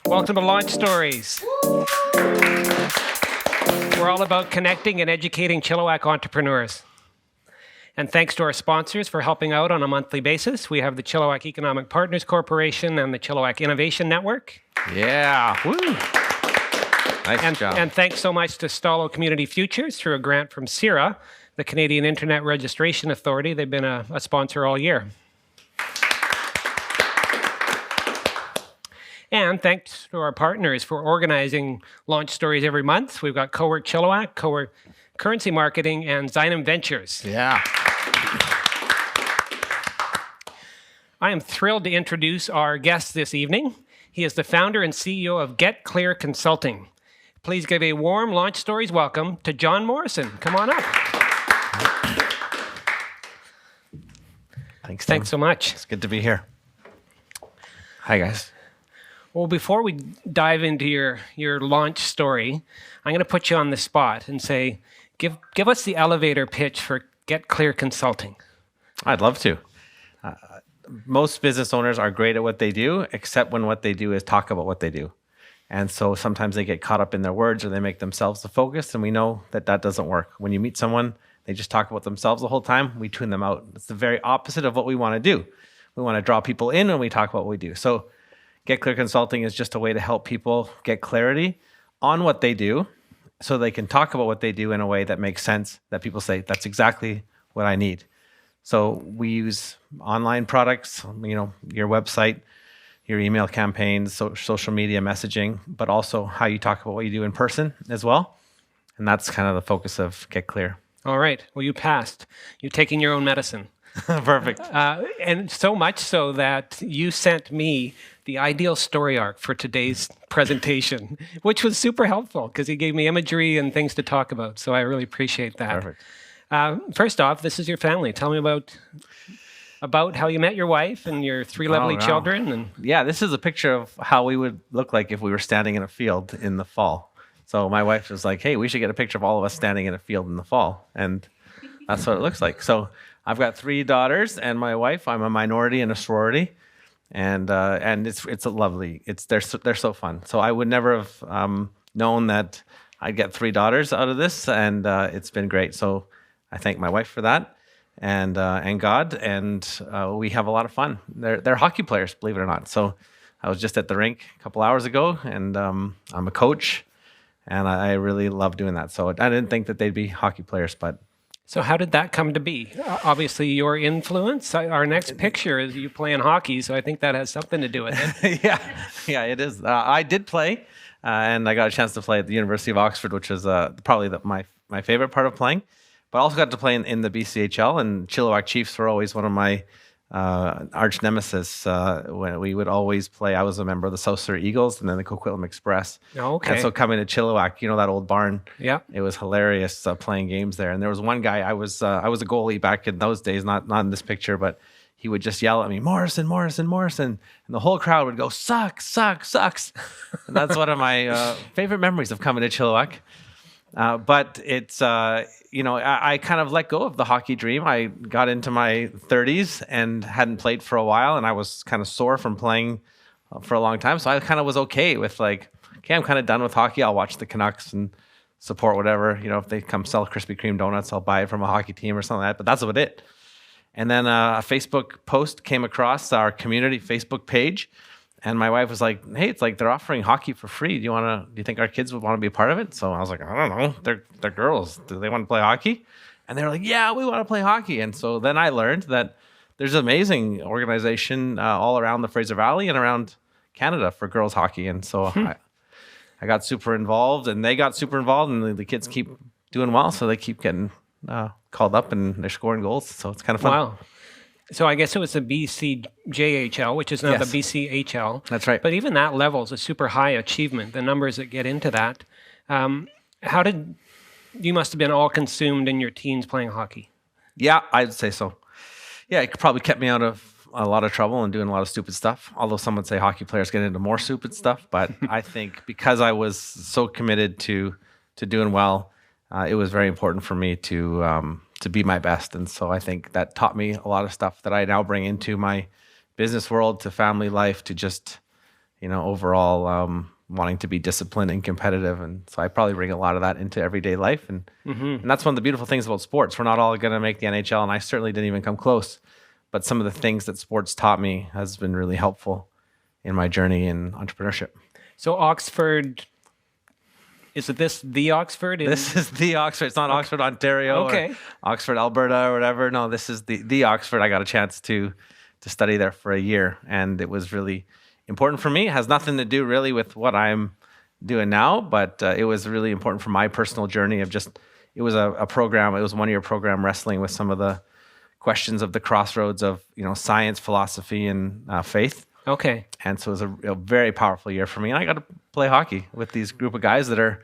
Welcome to Launch Stories. We're all about connecting and educating Chilliwack entrepreneurs. And thanks to our sponsors for helping out on a monthly basis. We have the Chilliwack Economic Partners Corporation and the Chilliwack Innovation Network. Yeah. Woo. Nice job. And thanks so much to Stalo Community Futures through a grant from CIRA, the Canadian Internet Registration Authority. They've been a sponsor all year. And thanks to our partners for organizing launch stories every month. We've got Cowork Chilliwack, Cowork Currency Marketing, and Zynum Ventures. Yeah. I am thrilled to introduce our guest this evening. He is the founder and CEO of Get Clear Consulting. Please give a warm Launch Stories welcome to Jon Morrison. Come on up. Thanks so much. It's good to be here. Hi, guys. Well, before we dive into your launch story, I'm going to put you on the spot and say, give us the elevator pitch for Get Clear Consulting. I'd love to. Most business owners are great at what they do, except when what they do is talk about what they do. And so sometimes they get caught up in their words or they make themselves the focus, and we know that that doesn't work. When you meet someone, they just talk about themselves the whole time, we tune them out. It's the very opposite of what we want to do. We want to draw people in when we talk about what we do. So Get Clear Consulting is just a way to help people get clarity on what they do so they can talk about what they do in a way that makes sense, that people say, that's exactly what I need. So we use online products, your website, your email campaigns, social media messaging, but also how you talk about what you do in person as well. And that's kind of the focus of Get Clear. All right. Well, you passed. You're taking your own medicine. Perfect. And so much so that you sent me the ideal story arc for today's presentation, which was super helpful because he gave me imagery and things to talk about. So I really appreciate that. Perfect. First off, this is your family. Tell me about how you met your wife and your three lovely children. And yeah, this is a picture of how we would look like if we were standing in a field in the fall. So my wife was like, hey, we should get a picture of all of us standing in a field in the fall. And that's what it looks like. So I've got 3 daughters and my wife. I'm a minority in a sorority. And it's a lovely. They're so fun. So I would never have known that I'd get 3 daughters out of this, and it's been great. So I thank my wife for that, and God, and we have a lot of fun. They're hockey players, believe it or not. So I was just at the rink a couple hours ago, and I'm a coach, and I really love doing that. So I didn't think that they'd be hockey players, but. So how did that come to be? Obviously, your influence. Our next picture is you playing hockey, so I think that has something to do with it. yeah, it is. I did play, and I got a chance to play at the University of Oxford, which is probably my favorite part of playing. But I also got to play in the BCHL, and Chilliwack Chiefs were always one of my arch nemesis. When we would always play, I was a member of the South Surrey Eagles and then the Coquitlam Express. Oh, okay. And so coming to Chilliwack, that old barn. Yeah. It was hilarious playing games there. And there was one guy, I was a goalie back in those days, not in this picture, but he would just yell at me, Morrison, Morrison, Morrison. And the whole crowd would go, sucks. And that's one of my favorite memories of coming to Chilliwack. But it's, I kind of let go of the hockey dream. I got into my 30s and hadn't played for a while, and I was kind of sore from playing for a long time. So I kind of was okay with I'm kind of done with hockey. I'll watch the Canucks and support whatever. If they come sell Krispy Kreme donuts, I'll buy it from a hockey team or something like that. But that's about it. And then a Facebook post came across our community Facebook page. And my wife was like, hey, it's like they're offering hockey for free. Do you think our kids would want to be a part of it? So I was like, I don't know. They're girls. Do they want to play hockey? And they were like, yeah, we want to play hockey. And so then I learned that there's an amazing organization all around the Fraser Valley and around Canada for girls hockey. And so I got super involved, and they got super involved, and the kids keep doing well. So they keep getting called up, and they're scoring goals. So it's kind of fun. Wow. So I guess it was the BCJHL, which is now Yes. the BCHL. That's right. But even that level is a super high achievement, the numbers that get into that. You must have been all consumed in your teens playing hockey. Yeah, I'd say so. Yeah, it probably kept me out of a lot of trouble and doing a lot of stupid stuff. Although some would say hockey players get into more stupid stuff. But I think because I was so committed to doing well, it was very important for me to be my best. And so I think that taught me a lot of stuff that I now bring into my business world, to family life, to just, overall wanting to be disciplined and competitive. And so I probably bring a lot of that into everyday life. And that's one of the beautiful things about sports. We're not all going to make the NHL, and I certainly didn't even come close. But some of the things that sports taught me has been really helpful in my journey in entrepreneurship. So Oxford, is it the Oxford? This is the Oxford. It's not Oxford, Ontario, or Oxford, Alberta, or whatever. No, this is the Oxford. I got a chance to study there for a year, and it was really important for me. It has nothing to do really with what I'm doing now, but it was really important for my personal journey of it was a program. It was a 1-year program wrestling with some of the questions of the crossroads of science, philosophy, and faith. Okay. And so it was a very powerful year for me. And I got to play hockey with these group of guys that are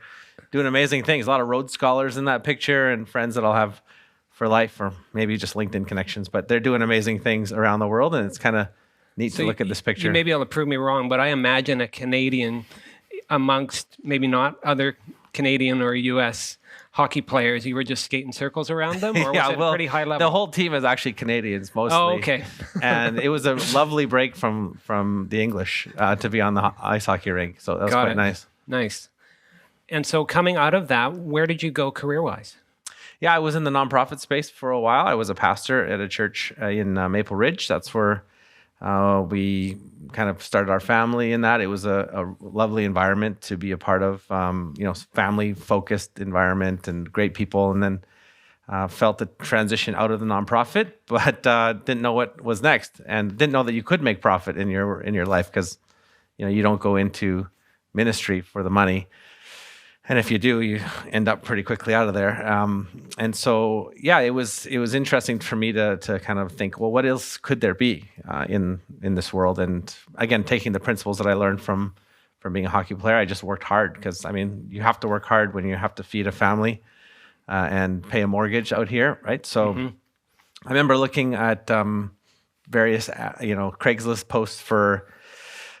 doing amazing things. A lot of Rhodes Scholars in that picture and friends that I'll have for life, or maybe just LinkedIn connections. But they're doing amazing things around the world, and it's kind of neat to look at this picture. You may be able to prove me wrong, but I imagine a Canadian amongst maybe not other Canadian or U.S. hockey players, you were just skating circles around them, or was it a pretty high level? The whole team is actually Canadians mostly. Oh, okay. And it was a lovely break from the English to be on the ice hockey rink. So that was quite nice. Nice. And so coming out of that, where did you go career-wise? Yeah, I was in the nonprofit space for a while. I was a pastor at a church in Maple Ridge. That's where we kind of started our family in that. It was a lovely environment to be a part of, family-focused environment and great people. And then felt the transition out of the nonprofit, but didn't know what was next, and didn't know that you could make profit in your life, because you don't go into ministry for the money. And if you do, you end up pretty quickly out of there. And so, yeah, it was interesting for me to kind of think, well, what else could there be in this world? And again, taking the principles that I learned from being a hockey player, I just worked hard, because you have to work hard when you have to feed a family and pay a mortgage out here, right? So I remember looking at various Craigslist posts for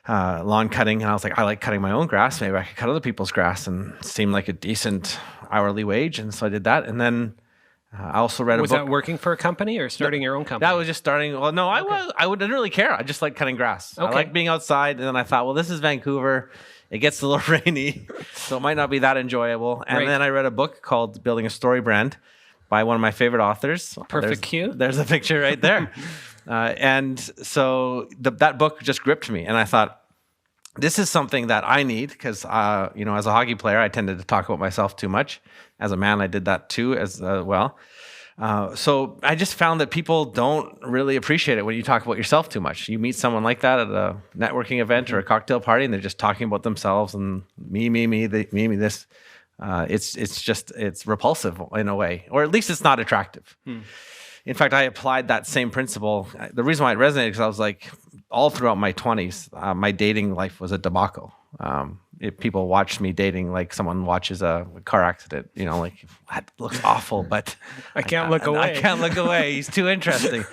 lawn cutting, and I was like, I like cutting my own grass. Maybe I could cut other people's grass, and it seemed like a decent hourly wage, and so I did that. And then I also read a book. Was that working for a company or starting your own company? That was just starting. Well, no, okay. I didn't really care. I just liked cutting grass. Okay. I liked being outside, and then I thought, well, this is Vancouver. It gets a little rainy, so it might not be that enjoyable. And then I read a book called Building a Story Brand by one of my favorite authors. Perfect cue. There's a picture right there. And so that book just gripped me, and I thought, this is something that I need, because as a hockey player, I tended to talk about myself too much. As a man, I did that too as well. So I just found that people don't really appreciate it when you talk about yourself too much. You meet someone like that at a networking event or a cocktail party, and they're just talking about themselves and me, this. It's repulsive in a way, or at least it's not attractive. In fact, I applied that same principle. The reason why it resonated, because I was like, all throughout my 20s, my dating life was a debacle. People watched me dating like someone watches a car accident. Like, that looks awful, but I can't look away. I can't look away. He's too interesting.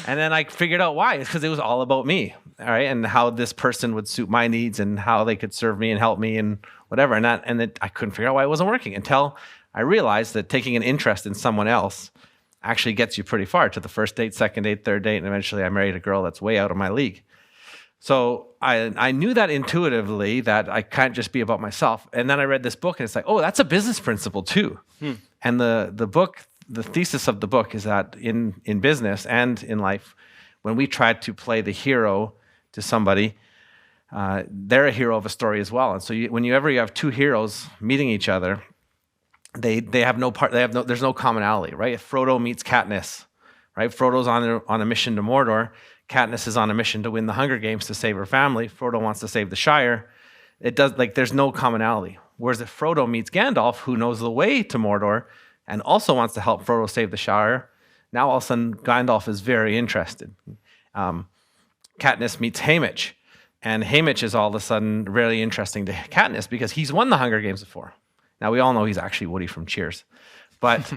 And then I figured out why. It's because it was all about me, all right, and how this person would suit my needs and how they could serve me and help me and whatever. And I couldn't figure out why it wasn't working until I realized that taking an interest in someone else actually gets you pretty far, to the first date, second date, third date, and eventually I married a girl that's way out of my league. So I knew that intuitively, that I can't just be about myself. And then I read this book, and it's like, oh, that's a business principle too. And the thesis of the book is that in business and in life, when we try to play the hero to somebody, they're a hero of a story as well. And so whenever you have two heroes meeting each other, they have no part. There's no commonality, right? If Frodo meets Katniss, right? Frodo's on a mission to Mordor. Katniss is on a mission to win the Hunger Games to save her family. Frodo wants to save the Shire. There's no commonality. Whereas if Frodo meets Gandalf, who knows the way to Mordor and also wants to help Frodo save the Shire, now all of a sudden Gandalf is very interested. Katniss meets Haymitch, and Haymitch is all of a sudden really interesting to Katniss because he's won the Hunger Games before. Now we all know he's actually Woody from Cheers, but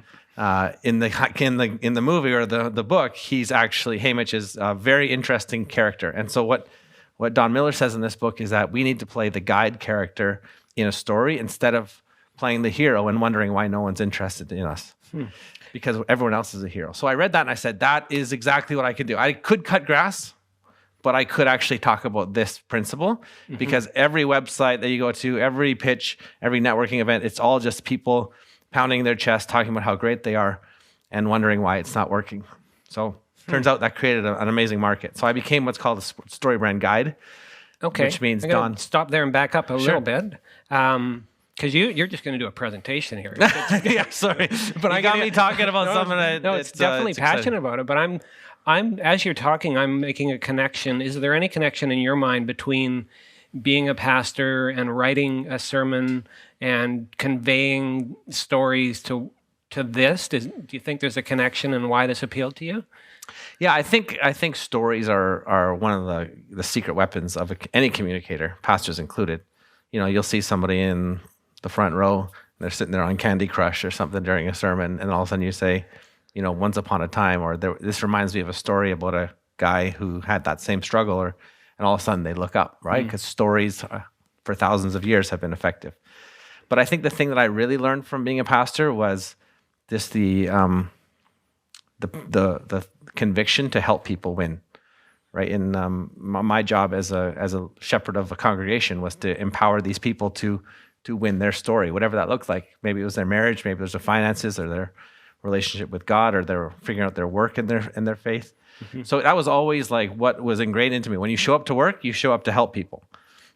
in the movie or the book, he's actually Haymitch is a very interesting character. And so what Don Miller says in this book is that we need to play the guide character in a story instead of playing the hero and wondering why no one's interested in us, because everyone else is a hero. So I read that and I said, that is exactly what I could do. I could cut grass, but I could actually talk about this principle because every website that you go to, every pitch, every networking event, it's all just people pounding their chest, talking about how great they are and wondering why it's not working. So turns out that created an amazing market. So I became what's called a StoryBrand guide, which means Don. Stop there and back up a little bit. Because you're just going to do a presentation here. Yeah, sorry. But you got me talking about something. It's definitely passionate about it. But I'm as you're talking, I'm making a connection. Is there any connection in your mind between being a pastor and writing a sermon and conveying stories to this? Do you think there's a connection and why this appealed to you? Yeah, I think stories are one of the secret weapons of any communicator, pastors included. You know, you'll see somebody in the front row, they're sitting there on Candy Crush or something during a sermon, and all of a sudden you say, you know, once upon a time, or this reminds me of a story about a guy who had that same struggle, and all of a sudden they look up, right? Because stories for thousands of years have been effective. But I think the thing that I really learned from being a pastor was just the conviction to help people win, right? And my job as a shepherd of a congregation was to empower these people to win their story, whatever that looked like. Maybe it was their marriage, maybe it was their finances, or their relationship with God, or they're figuring out their work and their faith. So that was always like what was ingrained into me. When you show up to work, you show up to help people.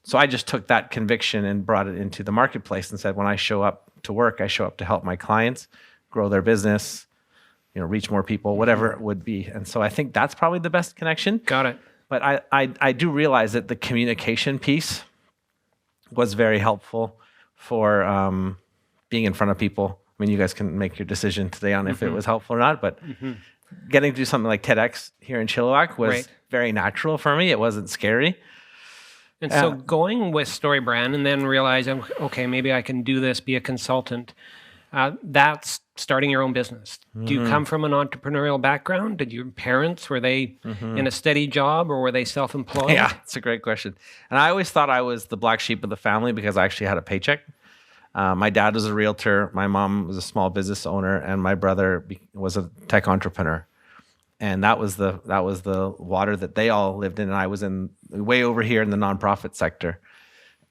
So I just took that conviction and brought it into the marketplace and said, when I show up to work, I show up to help my clients grow their business, you know, reach more people, whatever it would be. And so I think that's probably the best connection. Got it. But I do realize that the communication piece was very helpful for being in front of people. I mean, you guys can make your decision today on if it was helpful or not, but getting to do something like TEDx here in Chilliwack was very natural for me. It wasn't scary. And so going with StoryBrand and then realizing, okay, maybe I can do this, be a consultant, that's starting your own business. Do you come from an entrepreneurial background? Did your parents, were they in a steady job or were they self-employed? Yeah, it's a great question. And I always thought I was the black sheep of the family because I actually had a paycheck. My dad was a realtor, my mom was a small business owner, and my brother was a tech entrepreneur. And that was the water that they all lived in, and I was in way over here in the nonprofit sector.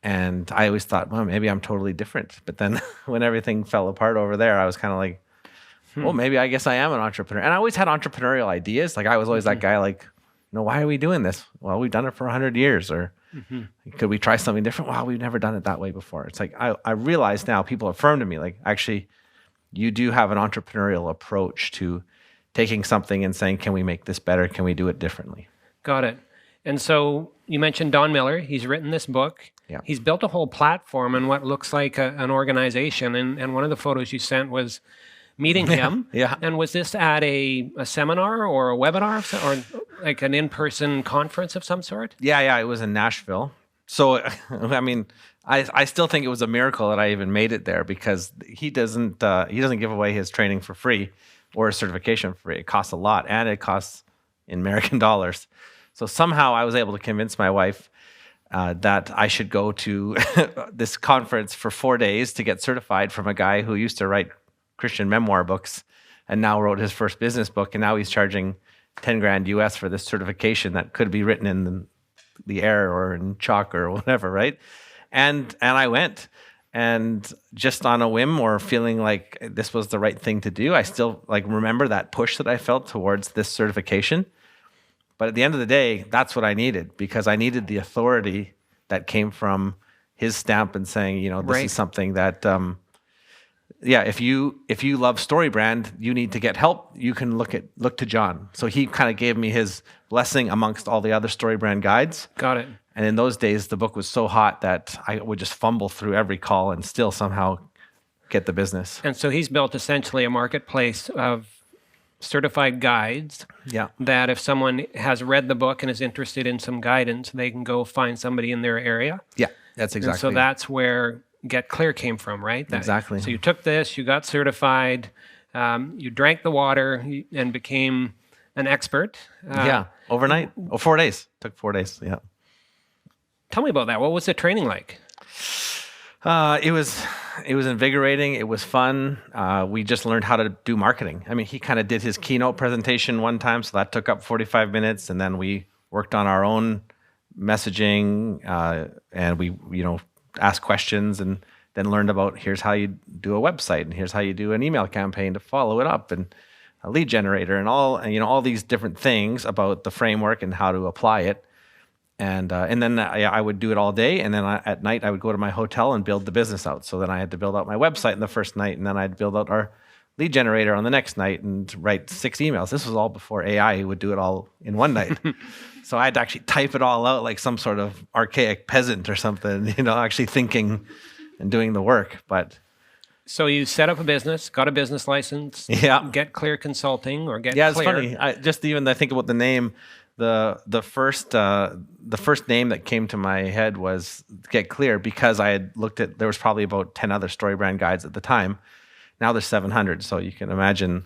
And I always thought, well, maybe I'm totally different. But then when everything fell apart over there, I was kind of like, well, maybe I guess I am an entrepreneur. And I always had entrepreneurial ideas. Like I was always that guy like, no, why are we doing this? Well, we've done it for 100 years. Or could we try something different? Well, we've never done it that way before. It's like, I realize now people affirm to me, like, actually, you do have an entrepreneurial approach to taking something and saying, can we make this better? Can we do it differently? Got it. And so you mentioned Don Miller. He's written this book. Yeah. He's built a whole platform and what looks like an organization. And one of the photos you sent was meeting him. Yeah. And was this at a seminar or a webinar or like an in-person conference of some sort? Yeah. It was in Nashville. So, I mean, I still think it was a miracle that I even made it there because he doesn't give away his training for free or his certification for free. It costs a lot, and it costs in American dollars. So somehow I was able to convince my wife that I should go to this conference for 4 days to get certified from a guy who used to write Christian memoir books and now wrote his first business book. And now he's charging $10,000 US for this certification that could be written in the air or in chalk or whatever, right? And I went, and just on a whim or feeling like this was the right thing to do, I still like remember that push that I felt towards this certification. But at the end of the day, that's what I needed because I needed the authority that came from his stamp and saying, you know, this is something that, if you love StoryBrand, you need to get help. You can look to Jon. So he kind of gave me his blessing amongst all the other StoryBrand guides. Got it. And in those days, the book was so hot that I would just fumble through every call and still somehow get the business. And so he's built essentially a marketplace of certified guides. Yeah. That if someone has read the book and is interested in some guidance, they can go find somebody in their area. Yeah, that's exactly. And so that's where Get Clear came from, right? Exactly. So you took this, you got certified, you drank the water and became an expert. Overnight. 4 days. Took 4 days. Yeah. Tell me about that. What was the training like? It was invigorating. It was fun. We just learned how to do marketing. I mean, he kind of did his keynote presentation one time, so that took up 45 minutes, and then we worked on our own messaging, and we, asked questions and then learned about here's how you do a website and here's how you do an email campaign to follow it up and a lead generator and all these different things about the framework and how to apply it. And then I would do it all day, and then at night I would go to my hotel and build the business out. So then I had to build out my website in the first night, and then I'd build out our lead generator on the next night and write 6 emails. This was all before AI would do it all in one night. So I had to actually type it all out like some sort of archaic peasant or something, actually thinking and doing the work. But So you set up a business, got a business license, Get Clear Consulting or Get Clear. Yeah, it's funny. I think about the name. The first name that came to my head was Get Clear because I had looked at, there was probably about 10 other StoryBrand guides at the time. Now there's 700, so you can imagine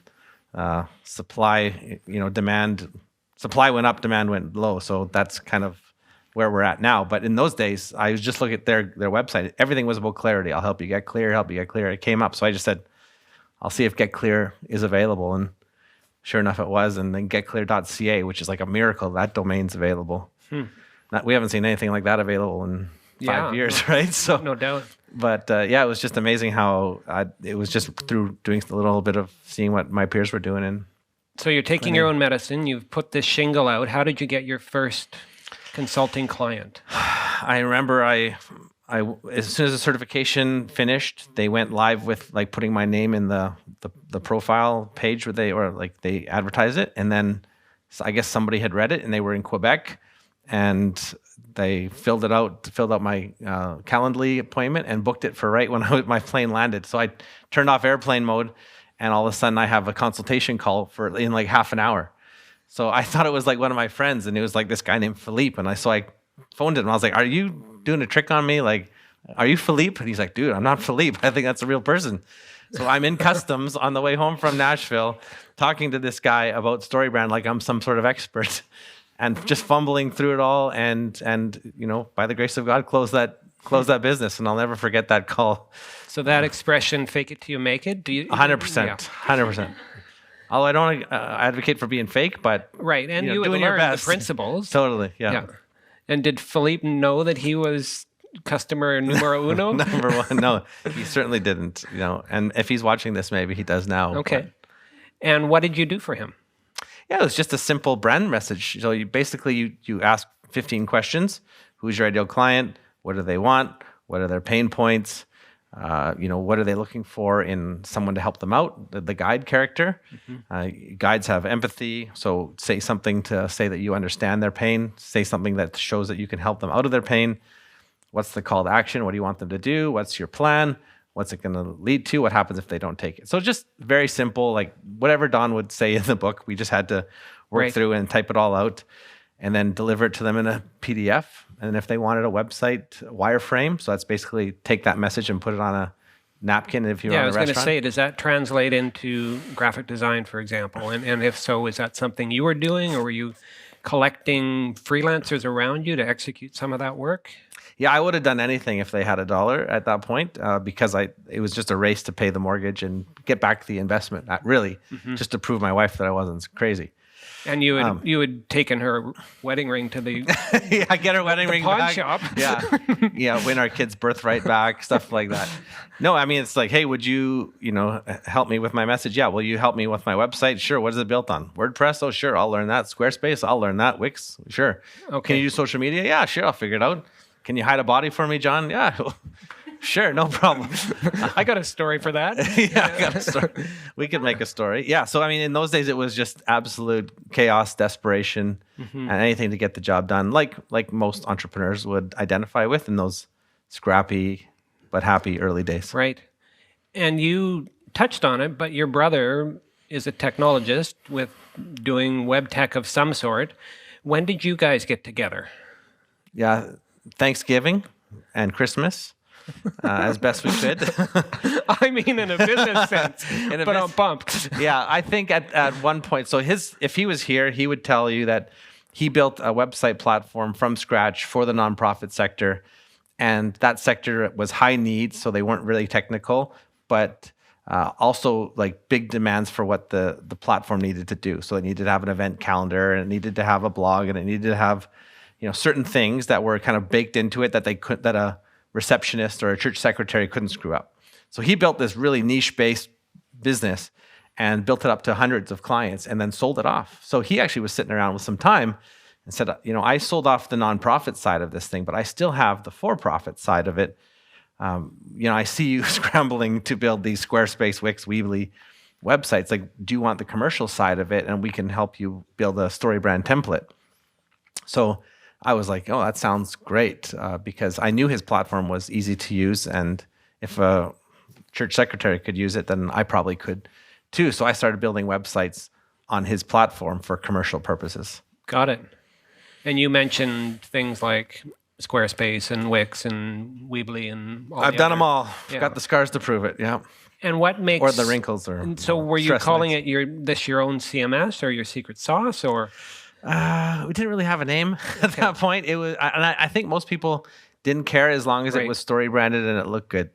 supply, demand. Supply went up, demand went low. So that's kind of where we're at now. But in those days, I was just looking at their website. Everything was about clarity. I'll help you get clear, help you get clear. It came up. So I just said, I'll see if Get Clear is available. And sure enough, it was. And then getclear.ca, which is like a miracle. That domain's available. We haven't seen anything like that available in 5 years, right? So no doubt. But it was just amazing how it was just through doing a little bit of seeing what my peers were doing. And so you're taking your own medicine. You've put this shingle out. How did you get your first consulting client? I remember I as soon as the certification finished, they went live with like putting my name in the profile page where they advertised it, and then I guess somebody had read it and they were in Quebec, and they filled out my Calendly appointment and booked it for right when my plane landed. So I turned off airplane mode, and all of a sudden I have a consultation call in like half an hour. So I thought it was like one of my friends, and it was like this guy named Philippe. And I phoned him, and I was like, "Are you doing a trick on me? Like, are you Philippe?" And he's like, "Dude, I'm not Philippe. I think that's a real person." So I'm in customs on the way home from Nashville, talking to this guy about StoryBrand like I'm some sort of expert, and just fumbling through it all. And by the grace of God, close that business. And I'll never forget that call. So that expression, "fake it till you make it," 100%, 100%. Although I don't advocate for being fake, but right, and you doing had your learned best. the principles. Totally, yeah. And did Philippe know that he was customer numero uno? Number one, no, he certainly didn't. And if he's watching this, maybe he does now. Okay. But. And what did you do for him? Yeah, it was just a simple brand message. So you ask 15 questions. Who's your ideal client? What do they want? What are their pain points? What are they looking for in someone to help them out? The guide character. Guides have empathy. So say something to say that you understand their pain. Say something that shows that you can help them out of their pain. What's the call to action? What do you want them to do? What's your plan? What's it going to lead to? What happens if they don't take it? So just very simple, like whatever Don would say in the book, we just had to work through and type it all out and then deliver it to them in a PDF. And if they wanted a website wireframe, so that's basically take that message and put it on a napkin if you're on a restaurant. I was going to say, does that translate into graphic design, for example? And if so, is that something you were doing, or were you collecting freelancers around you to execute some of that work? Yeah, I would have done anything if they had $1 at that point, because it was just a race to pay the mortgage and get back the investment, really, just to prove my wife that I wasn't crazy. And you had taken her wedding ring to the get her wedding ring pawn back. shop. Win our kid's birthright back, stuff like that. No, I mean, it's like, hey, would you help me with my message? Yeah, will you help me with my website? Sure. What is it built on? WordPress? Oh, sure, I'll learn that. Squarespace? I'll learn that. Wix? Sure. Okay. Can you do social media? Yeah, sure, I'll figure it out. Can you hide a body for me, John? Yeah. Sure, no problem. I got a story for that. I got a story. We could make a story. Yeah, so I mean, in those days, it was just absolute chaos, desperation, and anything to get the job done, like most entrepreneurs would identify with in those scrappy but happy early days. Right. And you touched on it, but your brother is a technologist with doing web tech of some sort. When did you guys get together? Yeah, Thanksgiving and Christmas. As best we could. I mean, in a business sense, but I'm pumped. Yeah, I think at one point, so if he was here, he would tell you that he built a website platform from scratch for the nonprofit sector, and that sector was high needs, so they weren't really technical, but Also, like big demands for what the platform needed to do. So it needed to have an event calendar, and it needed to have a blog, and it needed to have, certain things that were kind of baked into it that a receptionist or a church secretary couldn't screw up. So he built this really niche-based business and built it up to hundreds of clients, and then sold it off. So he actually was sitting around with some time and said, I sold off the nonprofit side of this thing, but I still have the for-profit side of it. I see you scrambling to build these Squarespace, Wix, Weebly websites. Like, do you want the commercial side of it? And we can help you build a StoryBrand template. So I was like, oh, that sounds great, because I knew his platform was easy to use. And if a church secretary could use it, then I probably could too. So I started building websites on his platform for commercial purposes. Got it. And you mentioned things like Squarespace and Wix and Weebly and all I've done them all. Yeah. Got the scars to prove it. Yeah. And what makes... Or the wrinkles. So were you calling it your own CMS or your secret sauce, or... We didn't really have a name at that point. It was, and I think most people didn't care as long as it was story branded and it looked good.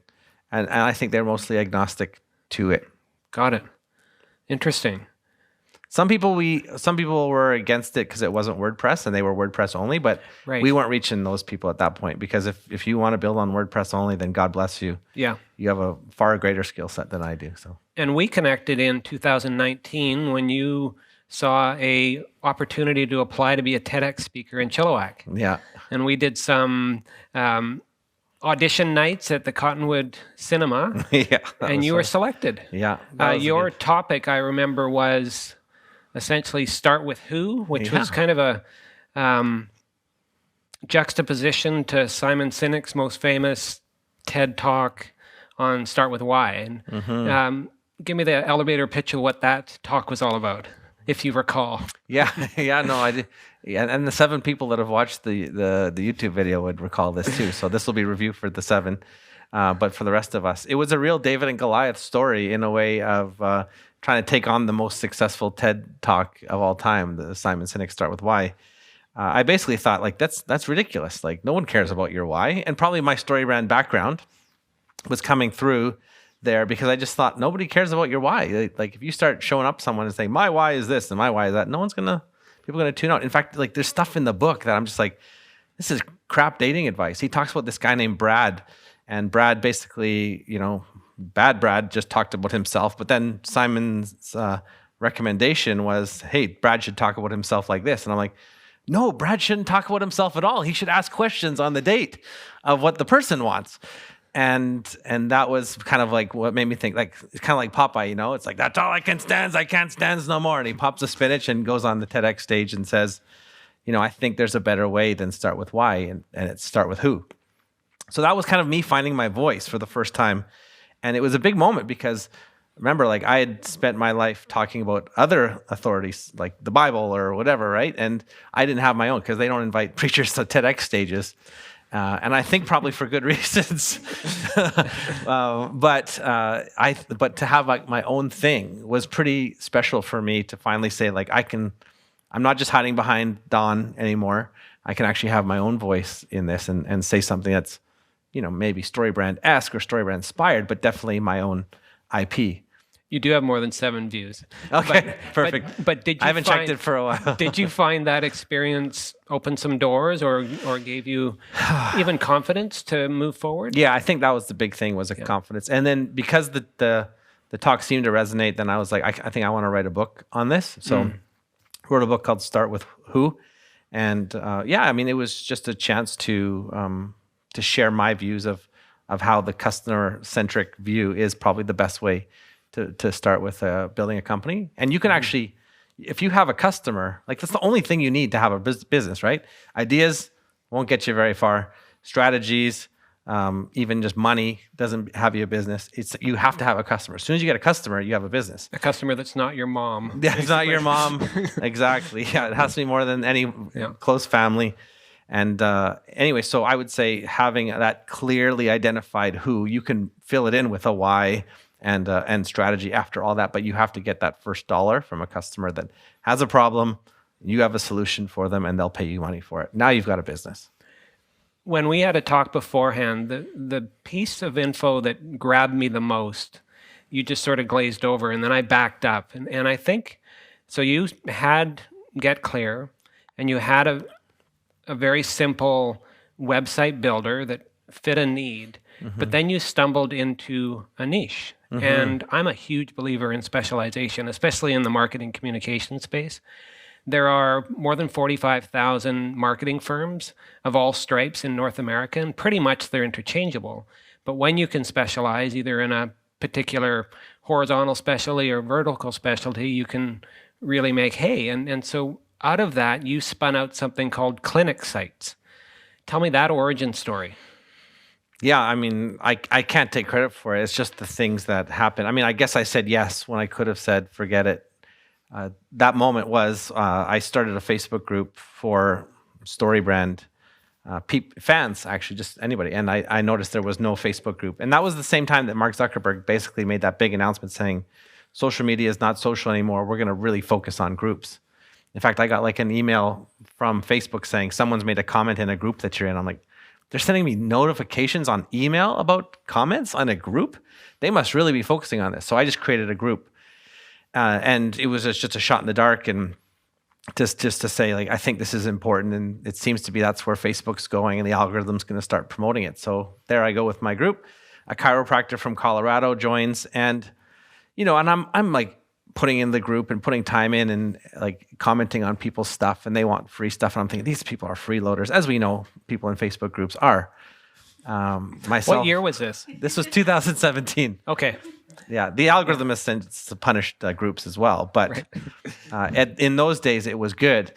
And I think they're mostly agnostic to it. Got it. Interesting. Some people were against it because it wasn't WordPress and they were WordPress only, but we weren't reaching those people at that point, because if you want to build on WordPress only, then God bless you. Yeah. You have a far greater skill set than I do. So. And we connected in 2019 when you saw a opportunity to apply to be a TEDx speaker in Chilliwack. Yeah. And we did some audition nights at the Cottonwood Cinema. Yeah. And you were selected. Yeah. Your topic, I remember, was essentially Start With Who, which was kind of a juxtaposition to Simon Sinek's most famous TED Talk on Start With Why. And give me the elevator pitch of what that talk was all about, if you recall. Yeah, no, I did. Yeah, and the 7 people that have watched the YouTube video would recall this too. So this will be review for the 7. But for the rest of us, it was a real David and Goliath story in a way of trying to take on the most successful TED Talk of all time, the Simon Sinek Start With Why. I basically thought, like, that's ridiculous. Like, no one cares about your why. And probably my StoryBrand background was coming through there, because I just thought nobody cares about your why. Like, if you start showing up to someone and saying, my why is this and my why is that, people are going to tune out. In fact, like, there's stuff in the book that I'm just like, this is crap dating advice. He talks about this guy named Brad, and Brad basically, bad Brad just talked about himself. But then Simon's recommendation was, hey, Brad should talk about himself like this. And I'm like, no, Brad shouldn't talk about himself at all. He should ask questions on the date of what the person wants. And that was kind of like what made me think, like, it's kind of like Popeye, it's like, that's all I can stand, I can't stand no more. And he pops a spinach and goes on the TEDx stage and says, I think there's a better way than start with why, and it's start with who. So that was kind of me finding my voice for the first time. And it was a big moment, because remember, like, I had spent my life talking about other authorities, like the Bible or whatever, right? And I didn't have my own, because they don't invite preachers to TEDx stages. And I think probably for good reasons. But to have, like, my own thing was pretty special for me, to finally say, like, I'm not just hiding behind Don anymore. I can actually have my own voice in this and say something that's, maybe StoryBrand-esque or StoryBrand inspired, but definitely my own IP. You do have more than 7 views. Okay, perfect. But did you? I haven't checked it for a while. Did you find that experience open some doors, or gave you even confidence to move forward? Yeah, I think that was the big thing, was confidence. And then because the talk seemed to resonate, then I was like, I think I want to write a book on this. So wrote a book called Start With Who. And it was just a chance to share my views of how the customer-centric view is probably the best way to start with building a company. And you can actually, if you have a customer, like, that's the only thing you need to have a business, right? Ideas won't get you very far. Strategies, even just money doesn't have you a business. You have to have a customer. As soon as you get a customer, you have a business. A customer that's not your mom. Yeah, it's not your mom. Exactly. Yeah, it has to be more than any close family. And anyway, so I would say having that clearly identified who, you can fill it in with a why and strategy after all that, but you have to get that first dollar from a customer that has a problem, you have a solution for them, and they'll pay you money for it. Now you've got a business. When we had a talk beforehand, the piece of info that grabbed me the most you just sort of glazed over, and then I backed up. And I think, so you had Get Clear, and you had a very simple website builder that fit a need, but then you stumbled into a niche. And I'm a huge believer in specialization, especially in the marketing communication space. There are more than 45,000 marketing firms of all stripes in North America, and pretty much they're interchangeable. But when you can specialize either in a particular horizontal specialty or vertical specialty, you can really make hay. And so out of that, you spun out something called clinic sites. Tell me that origin story. Yeah, I mean, I can't take credit for it. It's just the things that happen. I mean, I guess I said yes when I could have said forget it. That moment was I started a Facebook group for StoryBrand fans, actually, just anybody. And I noticed there was no Facebook group. And that was the same time that Mark Zuckerberg basically made that big announcement saying, social media is not social anymore. We're going to really focus on groups. In fact, I got like an email from Facebook saying someone's made a comment in a group that you're in. I'm like, they're sending me notifications on email about comments on a group? They must really be focusing on this. So I just created a group. And it was just a shot in the dark, and just to say, like, I think this is important, and it seems to be that's where Facebook's going, and the algorithm's going to start promoting it. So there I go with my group. A chiropractor from Colorado joins, and and I'm like putting in the group and putting time in and like commenting on people's stuff, and they want free stuff, and I'm thinking these people are freeloaders, as we know people in Facebook groups are. Myself. What year was this? This was 2017. Okay. Yeah, the algorithm has since punished groups as well, but in those days it was good.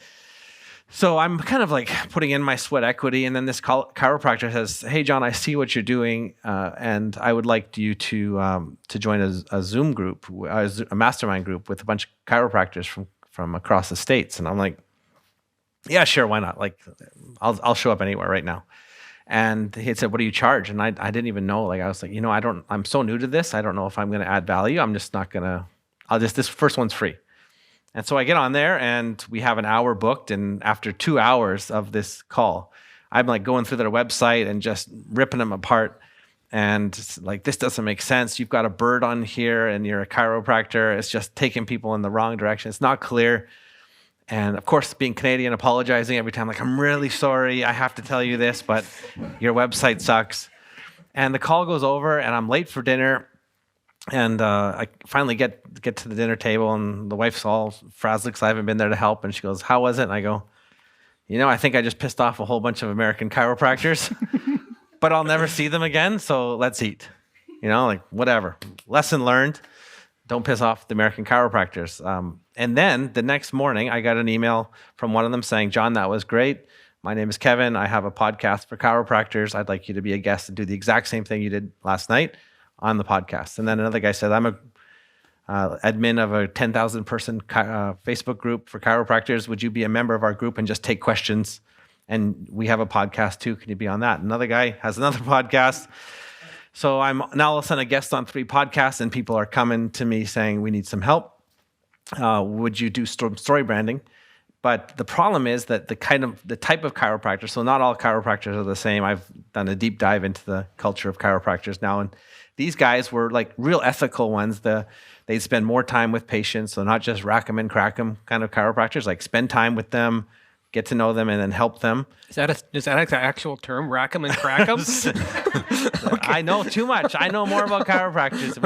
So I'm kind of like putting in my sweat equity, and then this chiropractor says, "Hey, John, I see what you're doing, and I would like you to join a Zoom group, a mastermind group with a bunch of chiropractors from across the states." And I'm like, "Yeah, sure, why not? Like, I'll show up anywhere right now." And he had said, "What do you charge?" And I didn't even know. Like, I was like, I'm so new to this. I don't know if I'm going to add value. I'm just not going to, this first one's free. And so I get on there and we have an hour booked. And after 2 hours of this call, I'm like going through their website and just ripping them apart. And it's like, this doesn't make sense. You've got a bird on here and you're a chiropractor. It's just taking people in the wrong direction. It's not clear. And of course, being Canadian, apologizing every time, like, I'm really sorry, I have to tell you this, but your website sucks. And the call goes over, and I'm late for dinner. And I finally get to the dinner table, and the wife's all frazzled because I haven't been there to help. And she goes, "How was it?" And I go, "I think I just pissed off a whole bunch of American chiropractors, but I'll never see them again, so let's eat." Like, whatever. Lesson learned. Don't piss off the American chiropractors. And then the next morning, I got an email from one of them saying, "John, that was great. My name is Kevin. I have a podcast for chiropractors. I'd like you to be a guest and do the exact same thing you did last night on the podcast." And then another guy said, "I'm a admin of a 10,000 person Facebook group for chiropractors. Would you be a member of our group and just take questions? And we have a podcast too. Can you be on that?" Another guy has another podcast. So I'm now all of a sudden a guest on 3 podcasts, and people are coming to me saying, "We need some help. Would you do story branding?" But the problem is that the type of chiropractor, so not all chiropractors are the same. I've done a deep dive into the culture of chiropractors now, and these guys were like real ethical ones. They'd spend more time with patients, so not just rack 'em and crack 'em kind of chiropractors, like spend time with them, get to know them, and then help them. Is that an actual term, rack 'em and crack 'em? Okay. I know too much. I know more about chiropractors.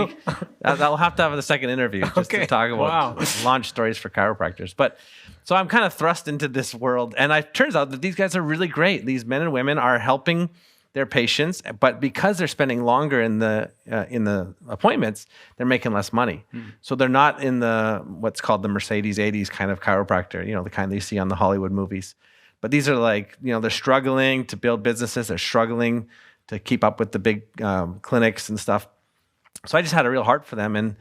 I'll have to have the second interview just to talk about launch stories for chiropractors. But so I'm kind of thrust into this world, and it turns out that these guys are really great. These men and women are helping their patients, but because they're spending longer in the appointments, they're making less money. So they're not in the what's called the Mercedes 80s kind of chiropractor, the kind that you see on the Hollywood movies. But these are like, they're struggling to build businesses. They're struggling to keep up with the big clinics and stuff. So I just had a real heart for them, and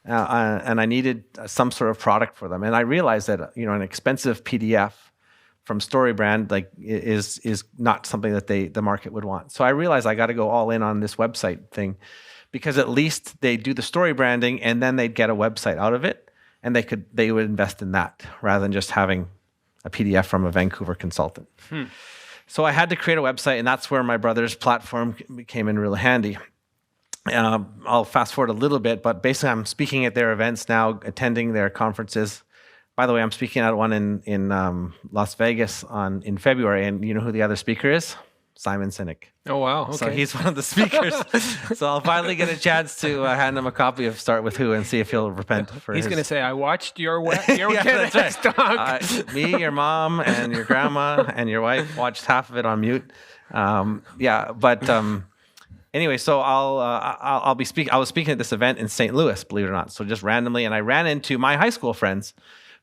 I needed some sort of product for them. And I realized that an expensive PDF from StoryBrand is not something that the market would want. So I realized I got to go all in on this website thing, because at least they do the story branding and then they'd get a website out of it, and they would invest in that rather than just having a PDF from a Vancouver consultant. So I had to create a website, and that's where my brother's platform came in real handy. I'll fast forward a little bit, but basically I'm speaking at their events now, attending their conferences. By the way, I'm speaking at one in Las Vegas in February, and you know who the other speaker is? Simon Sinek. Oh, wow. Okay. So he's one of the speakers. So I'll finally get a chance to hand him a copy of Start With Who and see if he'll repent for He's going to say, I watched your Yeah, TEDx talk. Me, your mom, and your grandma, and your wife watched half of it on mute. Anyway, so I'll be speaking. I was speaking at this event in St. Louis, believe it or not. So just randomly, and I ran into my high school friends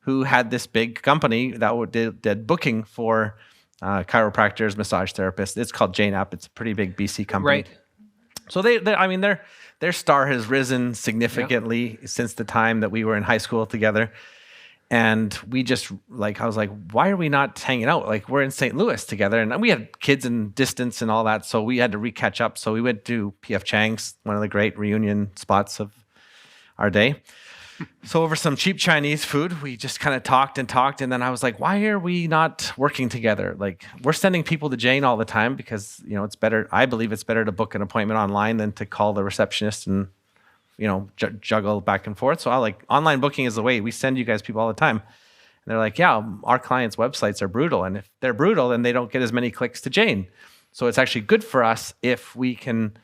who had this big company that did booking for chiropractors, massage therapists. It's called Jane App. It's a pretty big BC company. Right. So their star has risen significantly since the time that we were in high school together. And we just I was like, why are we not hanging out? Like, we're in St. Louis together, and we had kids in distance and all that, so we had to catch up. So we went to P.F. Chang's, one of the great reunion spots of our day. So over some cheap Chinese food, we just kind of talked, and then I was like, why are we not working together? Like, we're sending people to Jane all the time because, it's better. I believe it's better to book an appointment online than to call the receptionist and, juggle back and forth. So online booking is the way. We send you guys people all the time. And they're like, yeah, our clients' websites are brutal. And if they're brutal, then they don't get as many clicks to Jane. So it's actually good for us if we can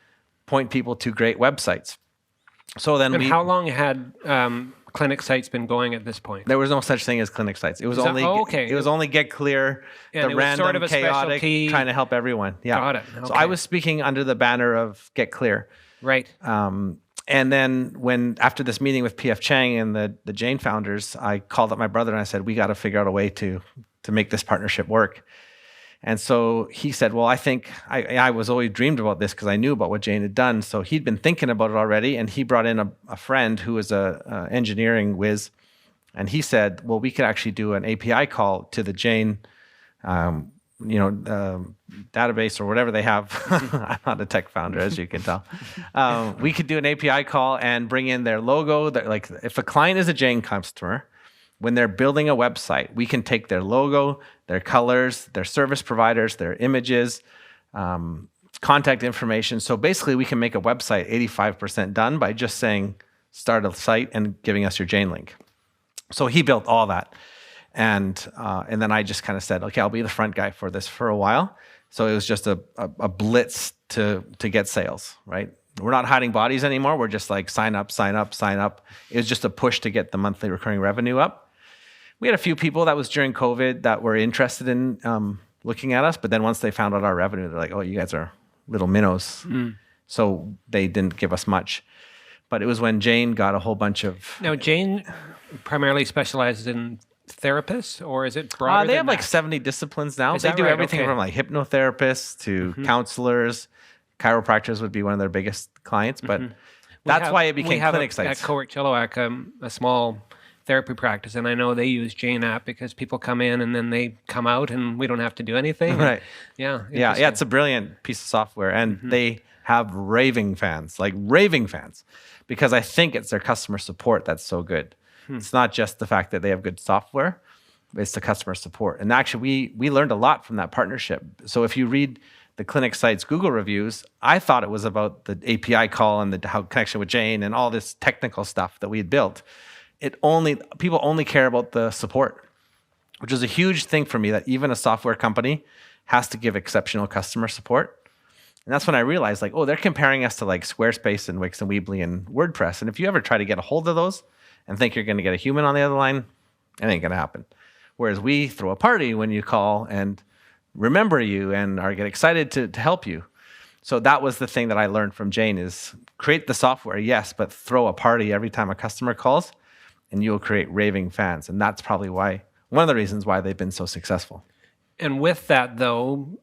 point people to great websites. So then how long had clinic sites been going at this point? There was no such thing as clinic sites. It was It was only Get Clear, and the random, sort of chaotic, specialty. trying to help everyone. Yeah. Got it. Okay. So I was speaking under the banner of Get Clear. Right. And then after this meeting with P.F. Chang and the Jane founders, I called up my brother and I said, we got to figure out a way to make this partnership work. And so he said, well, I think I was always dreamed about this because I knew about what Jane had done. So he'd been thinking about it already. And he brought in a friend who was a engineering whiz. And he said, well, we could actually do an API call to the Jane, database or whatever they have. I'm not a tech founder, as you can tell. We could do an API call and bring in their logo. If a client is a Jane customer, when they're building a website, we can take their logo, their colors, their service providers, their images, contact information. So basically, we can make a website 85% done by just saying, start a site and giving us your Jane link. So he built all that. And then I just kind of said, okay, I'll be the front guy for this for a while. So it was just a blitz to get sales, right? We're not hiding bodies anymore. We're just like sign up, sign up, sign up. It was just a push to get the monthly recurring revenue up. We had a few people that was during COVID that were interested in looking at us, but then once they found out our revenue, they're like, oh, you guys are little minnows. So they didn't give us much. But it was when Jane got a whole bunch of... Now, Jane primarily specializes in therapists, or is it broader They than have that? 70 disciplines now. Is They that do right? everything Okay. from hypnotherapists to counselors. Chiropractors would be one of their biggest clients, but that's why it became clinic sites. At Cowork Chilliwack, a small therapy practice, and I know they use Jane App because people come in and then they come out and we don't have to do anything. Right. Yeah. Yeah, it's a brilliant piece of software, and they have raving fans, because I think it's their customer support that's so good. It's not just the fact that they have good software, it's the customer support. And actually, we learned a lot from that partnership. So if you read the clinic site's Google reviews, I thought it was about the API call and how connection with Jane and all this technical stuff that we had built. People only care about the support, which is a huge thing for me, that even a software company has to give exceptional customer support. And that's when I realized, they're comparing us to Squarespace and Wix and Weebly and WordPress. And if you ever try to get a hold of those and think you're going to get a human on the other line, it ain't going to happen. Whereas we throw a party when you call and remember you and get excited to help you. So that was the thing that I learned from Jane is create the software, yes, but throw a party every time a customer calls and you'll create raving fans. And that's probably one of the reasons why they've been so successful. And with that, though,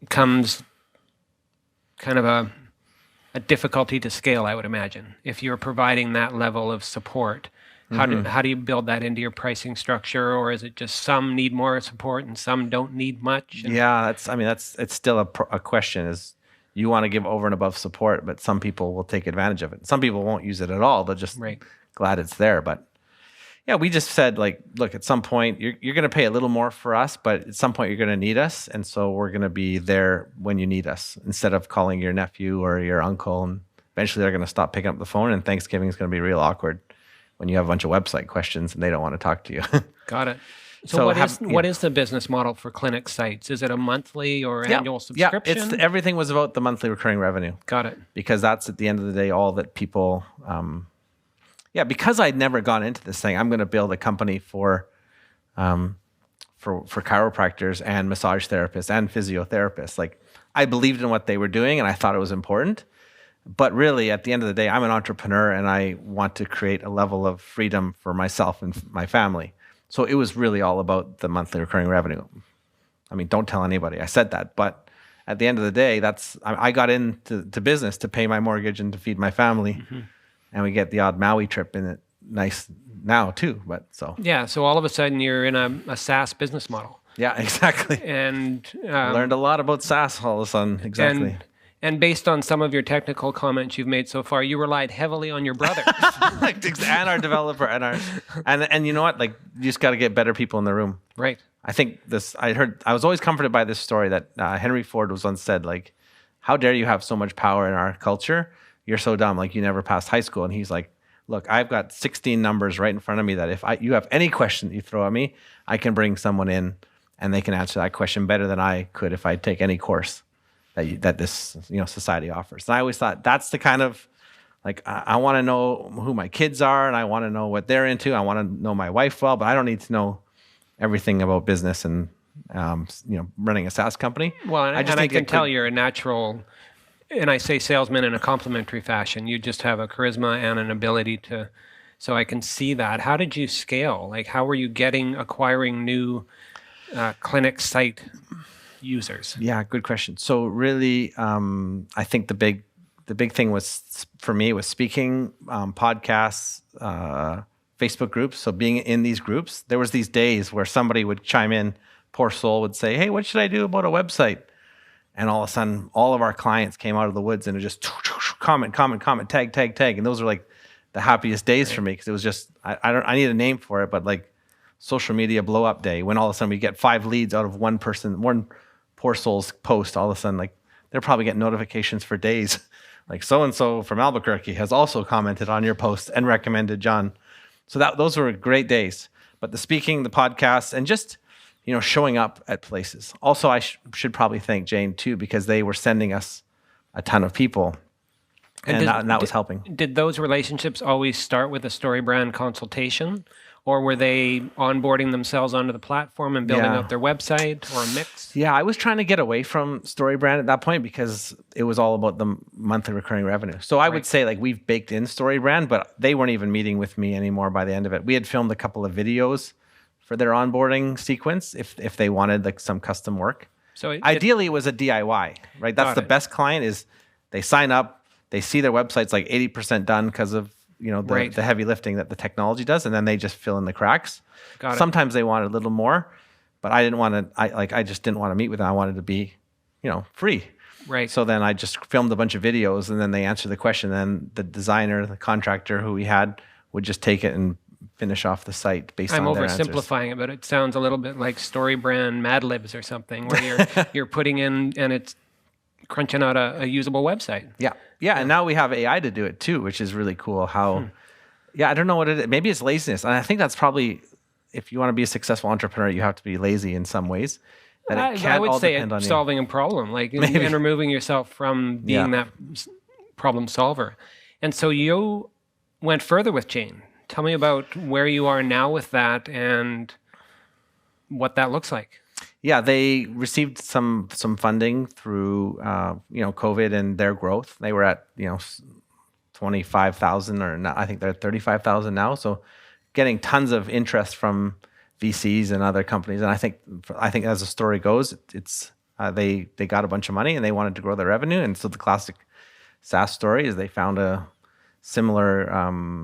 comes kind of a difficulty to scale, I would imagine. If you're providing that level of support, how do you build that into your pricing structure, or is it just some need more support and some don't need much? Yeah, it's still a question. Is you want to give over and above support, but some people will take advantage of it. Some people won't use it at all. They're just glad it's there. But yeah, we just said look, at some point you're going to pay a little more for us, but at some point you're going to need us, and so we're going to be there when you need us instead of calling your nephew or your uncle eventually they're going to stop picking up the phone, and Thanksgiving is going to be real awkward when you have a bunch of website questions and they don't want to talk to you. Got it. So what is the business model for clinic sites? Is it a monthly or annual subscription? Yeah, everything was about the monthly recurring revenue. Got it. Because that's at the end of the day all that people. Because I'd never gone into this thing, I'm going to build a company for chiropractors and massage therapists and physiotherapists. Like, I believed in what they were doing and I thought it was important. But really, at the end of the day, I'm an entrepreneur and I want to create a level of freedom for myself and my family. So it was really all about the monthly recurring revenue. I mean, don't tell anybody I said that, but at the end of the day, I got into business to pay my mortgage and to feed my family, and we get the odd Maui trip in it. Nice now too, but so So all of a sudden you're in a SaaS business model. Yeah, exactly. And learned a lot about SaaS all of a sudden. Exactly. And based on some of your technical comments you've made so far, you relied heavily on your brother and our developer and you know what? Like, you just got to get better people in the room. Right. I think I was always comforted by this story that Henry Ford was once said, like, how dare you have so much power in our culture? You're so dumb. Like, you never passed high school. And he's like, look, I've got 16 numbers right in front of me that if you have any question that you throw at me, I can bring someone in and they can answer that question better than I could if I take any course that this society offers. And I always thought that's the kind of, like, I want to know who my kids are and I want to know what they're into. I want to know my wife well, but I don't need to know everything about business and running a SaaS company. Well, I can tell you're a natural, and I say salesman in a complimentary fashion. You just have a charisma and an ability to. So I can see that. How did you scale? Like, how were you acquiring new clinic site users? Yeah, good question. So really, I think the big thing was, for me, was speaking, podcasts, Facebook groups. So being in these groups, there was these days where somebody would chime in, poor soul would say, hey, what should I do about a website? And all of a sudden, all of our clients came out of the woods and it just comment, tag. And those were like the happiest days for me, because it was just, I need a name for it, but like social media blow up day, when all of a sudden we get 5 leads out of one poor soul's post. All of a sudden, like, they're probably getting notifications for days. Like, so-and-so from Albuquerque has also commented on your post and recommended John. So those were great days. But the speaking, the podcasts, and just, showing up at places. Also, I should probably thank Jane too, because they were sending us a ton of people. And that was helping. Did those relationships always start with a StoryBrand consultation? Or were they onboarding themselves onto the platform and building out their website, or a mix? Yeah, I was trying to get away from StoryBrand at that point because it was all about the monthly recurring revenue. So I would say, like, we've baked in StoryBrand, but they weren't even meeting with me anymore by the end of it. We had filmed a couple of videos for their onboarding sequence if they wanted, like, some custom work. So ideally, it was a DIY, right? That's the best client is they sign up, they see their website's like 80% done because of the heavy lifting that the technology does, and then they just fill in the cracks. Sometimes they wanted a little more, but I didn't want to. I just didn't want to meet with them. I wanted to be, free. Right. So then I just filmed a bunch of videos, and then they answer the question. Then the designer, the contractor who we had, would just take it and finish off the site based on their answers. I'm oversimplifying it, but it sounds a little bit like StoryBrand Mad Libs or something, where you're putting in and it's crunching out a usable website. Yeah, and now we have AI to do it too, which is really cool. I don't know what it is. Maybe it's laziness. And I think that's probably, if you want to be a successful entrepreneur, you have to be lazy in some ways. I would say it's solving a problem, like, and removing yourself from being that problem solver. And so you went further with Jane. Tell me about where you are now with that and what that looks like. Yeah, they received some funding through COVID and their growth. They were at 25,000, or now, I think they're at 35,000 now. So getting tons of interest from VCs and other companies. And I think as the story goes, it's they got a bunch of money and they wanted to grow their revenue. And so the classic SaaS story is they found a similar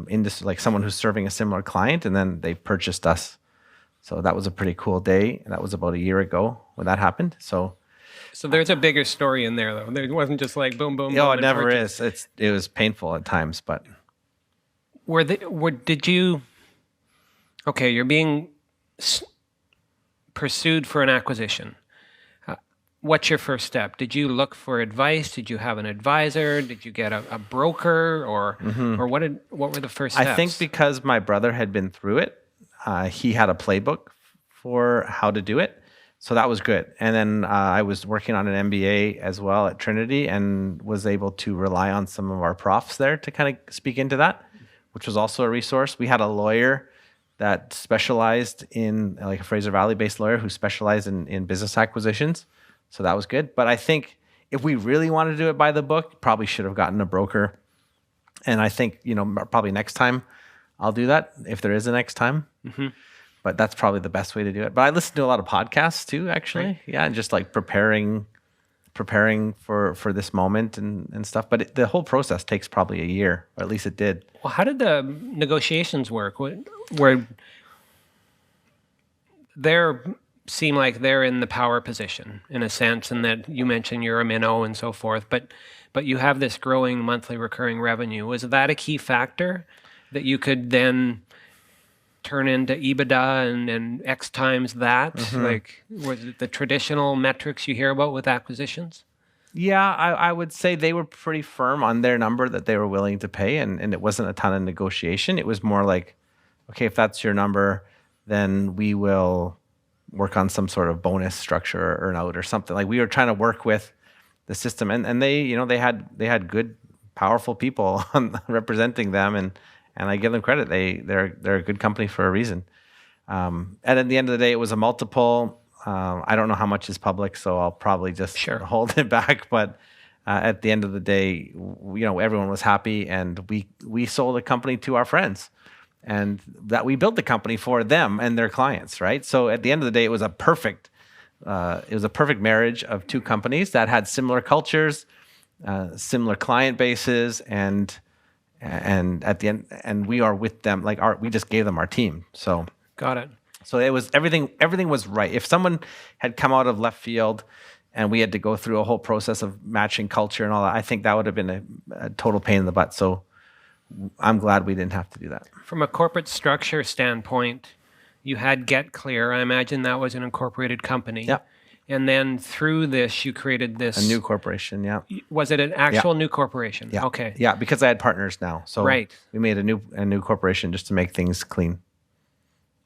industry, like someone who's serving a similar client, and then they purchased us. So that was a pretty cool day. That was about a year ago when that happened. So there's a bigger story in there, though. It wasn't just like boom, boom, boom. No, it never is. It was painful at times, but you're being pursued for an acquisition. what's your first step? Did you look for advice? Did you have an advisor? Did you get a broker, or what were the first steps? I think because my brother had been through it, he had a playbook for how to do it. So that was good. And then I was working on an MBA as well at Trinity and was able to rely on some of our profs there to kind of speak into that, which was also a resource. We had a lawyer that specialized in, like a Fraser Valley-based lawyer who specialized in business acquisitions. So that was good. But I think if we really wanted to do it by the book, probably should have gotten a broker. And I think, probably next time I'll do that if there is a next time. Mm-hmm. But that's probably the best way to do it. But I listen to a lot of podcasts too, actually. Right. Yeah, and just like preparing for this moment and stuff. But the whole process takes probably a year, or at least it did. Well, how did the negotiations work? Where seem like they're in the power position in a sense, and that you mentioned you're a minnow and so forth, but you have this growing monthly recurring revenue. Was that a key factor that you could then turn into EBITDA and X times that? Mm-hmm. Like, was it the traditional metrics you hear about with acquisitions? Yeah, I would say they were pretty firm on their number that they were willing to pay, and it wasn't a ton of negotiation. It was more like, okay, if that's your number, then we will work on some sort of bonus structure or earn out or something. Like, we were trying to work with the system, and they, they had good, powerful people representing them, and I give them credit. They're a good company for a reason. And at the end of the day, it was a multiple. I don't know how much is public, so I'll probably just hold it back. But at the end of the day, everyone was happy, and we sold a company to our friends, and that we built the company for them and their clients, right? So at the end of the day, it was a perfect marriage of two companies that had similar cultures, similar client bases, and at the end, and we are with them. We just gave them our team. So got it. So it was everything was right. If someone had come out of left field and we had to go through a whole process of matching culture and all that, I think that would have been a total pain in the butt. So I'm glad we didn't have to do that. From a corporate structure standpoint, you had GetClear. I imagine that was an incorporated company. Yeah. And then through this, you created this... A new corporation, yeah. Was it an actual new corporation? Yeah. Okay. Yeah, because I had partners now. So we made a new corporation just to make things clean.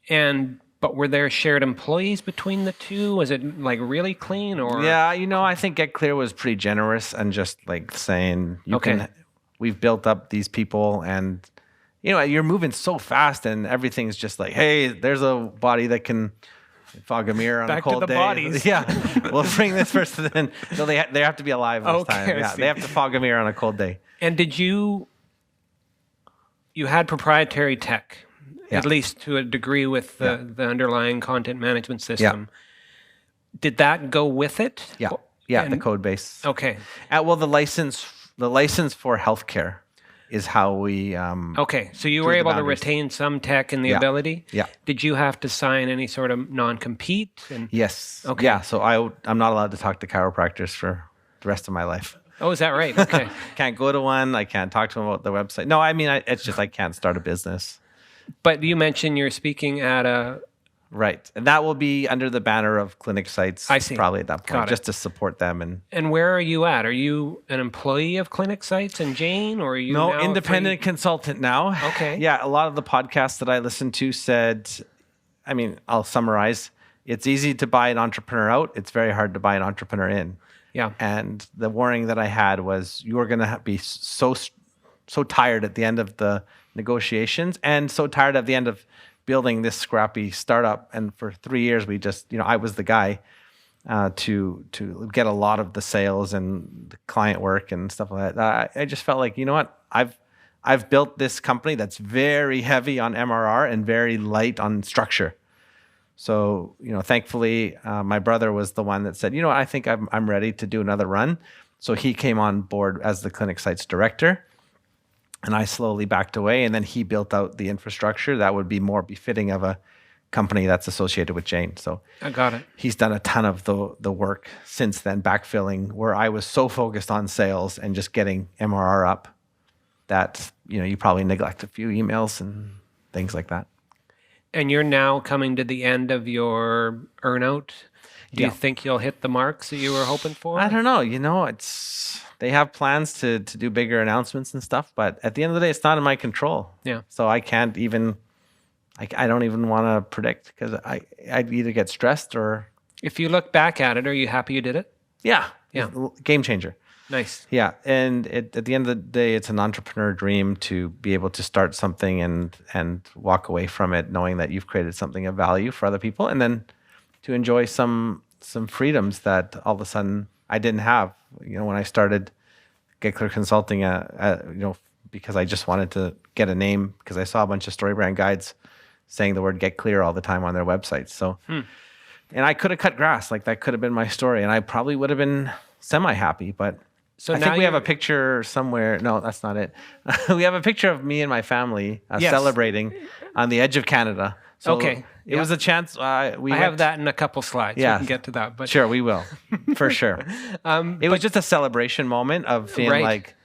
But were there shared employees between the two? Was it like really clean, or? Yeah, I think GetClear was pretty generous and just like saying, we've built up these people, and you're moving so fast and everything's just like, hey, there's a body that can fog a mirror on a cold day. Back to the bodies. Yeah, we'll bring this person in. No, they have to be alive this time. Yeah, they have to fog a mirror on a cold day. And did you had proprietary tech, at least to a degree, with the underlying content management system. Yeah. Did that go with it? Yeah, yeah, the code base. Okay. Well, the license for healthcare is how we... okay, so you were able to retain some tech and the ability? Yeah. Did you have to sign any sort of non-compete? Yes. Okay. Yeah, so I'm not allowed to talk to chiropractors for the rest of my life. Oh, is that right? Okay. Can't go to one. I can't talk to them about the website. No, I mean, it's just I can't start a business. But you mentioned you're speaking at a... Right. And that will be under the banner of Clinic Sites. I see. Probably at that point, just to support them. And where are you at? Are you an employee of Clinic Sites and Jane, or are you No, independent consultant now. Okay. Yeah, a lot of the podcasts that I listened to said, I'll summarize. It's easy to buy an entrepreneur out. It's very hard to buy an entrepreneur in. Yeah. And the warning that I had was, you're going to be so tired at the end of the negotiations, and so tired at the end of building this scrappy startup. And for 3 years, we just, I was the guy to get a lot of the sales and the client work and stuff like that. I just felt like, what? I've built this company that's very heavy on MRR and very light on structure. So, thankfully, my brother was the one that said, I think I'm ready to do another run. So he came on board as the Clinic Sites director. And I slowly backed away, and then he built out the infrastructure that would be more befitting of a company that's associated with Jane. So I got it. He's done a ton of the work since then, backfilling, where I was so focused on sales and just getting MRR up that, you probably neglect a few emails and things like that. And you're now coming to the end of your earnout? Do you think you'll hit the marks that you were hoping for? I don't know. They have plans to do bigger announcements and stuff, but at the end of the day, it's not in my control. Yeah. So I can't even. I don't even want to predict because I'd either get stressed or. If you look back at it, are you happy you did it? Yeah. Yeah. Game changer. Nice. Yeah, and at the end of the day, it's an entrepreneur dream to be able to start something and walk away from it knowing that you've created something of value for other people, and then to enjoy some freedoms that all of a sudden I didn't have. When I started Get Clear Consulting, because I just wanted to get a name because I saw a bunch of StoryBrand guides saying the word "Get Clear" all the time on their websites. So, and I could have cut grass, like that could have been my story, and I probably would have been semi-happy, but. So I think we have a picture somewhere. No, that's not it. We have a picture of me and my family celebrating on the edge of Canada. So okay. It was a chance. I have that in a couple slides. Yeah. We can get to that. But sure, we will. For sure. It was just a celebration moment of feeling like,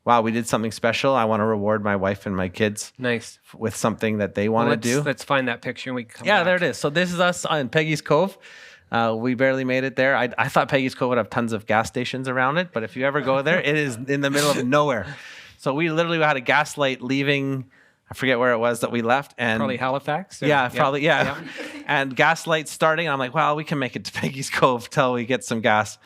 wow, we did something special. I want to reward my wife and my kids with something that they want to do. Let's find that picture and we can come back. There it is. So this is us on Peggy's Cove. We barely made it there. I thought Peggy's Cove would have tons of gas stations around it, but if you ever go there, it is in the middle of nowhere. So we literally had a gas light leaving, I forget where it was that we left. And probably Halifax? Probably. And gas lights starting. And I'm like, well, we can make it to Peggy's Cove till we get some gas.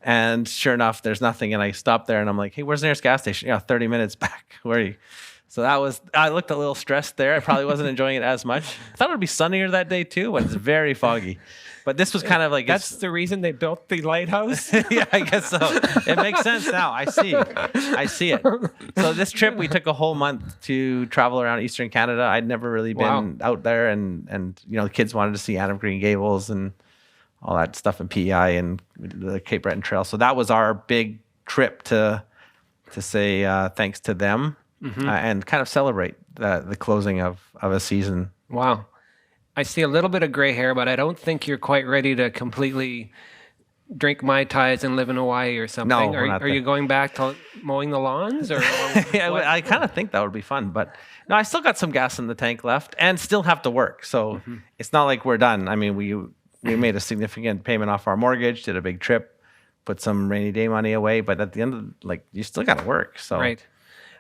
And sure enough, there's nothing. And I stopped there and I'm like, hey, where's the nearest gas station? 30 minutes back. Where are you? So I looked a little stressed there. I probably wasn't enjoying it as much. I thought it would be sunnier that day too, when it's very foggy. But this was kind of like... That's the reason they built the lighthouse? Yeah, I guess so. It makes sense now. I see it. So this trip, we took a whole month to travel around Eastern Canada. I'd never really been out there. And the kids wanted to see Anne of Green Gables and all that stuff in PEI and the Cape Breton Trail. So that was our big trip to say thanks to them and kind of celebrate the closing of a season. Wow. I see a little bit of gray hair, but I don't think you're quite ready to completely drink Mai Tais and live in Hawaii or something. No, we're not are you going back to mowing the lawns? Or yeah, I kind of think that would be fun. But no, I still got some gas in the tank left and still have to work. So it's not like we're done. I mean, we made a significant payment off our mortgage, did a big trip, put some rainy day money away. But at the end of you still got to work. So right.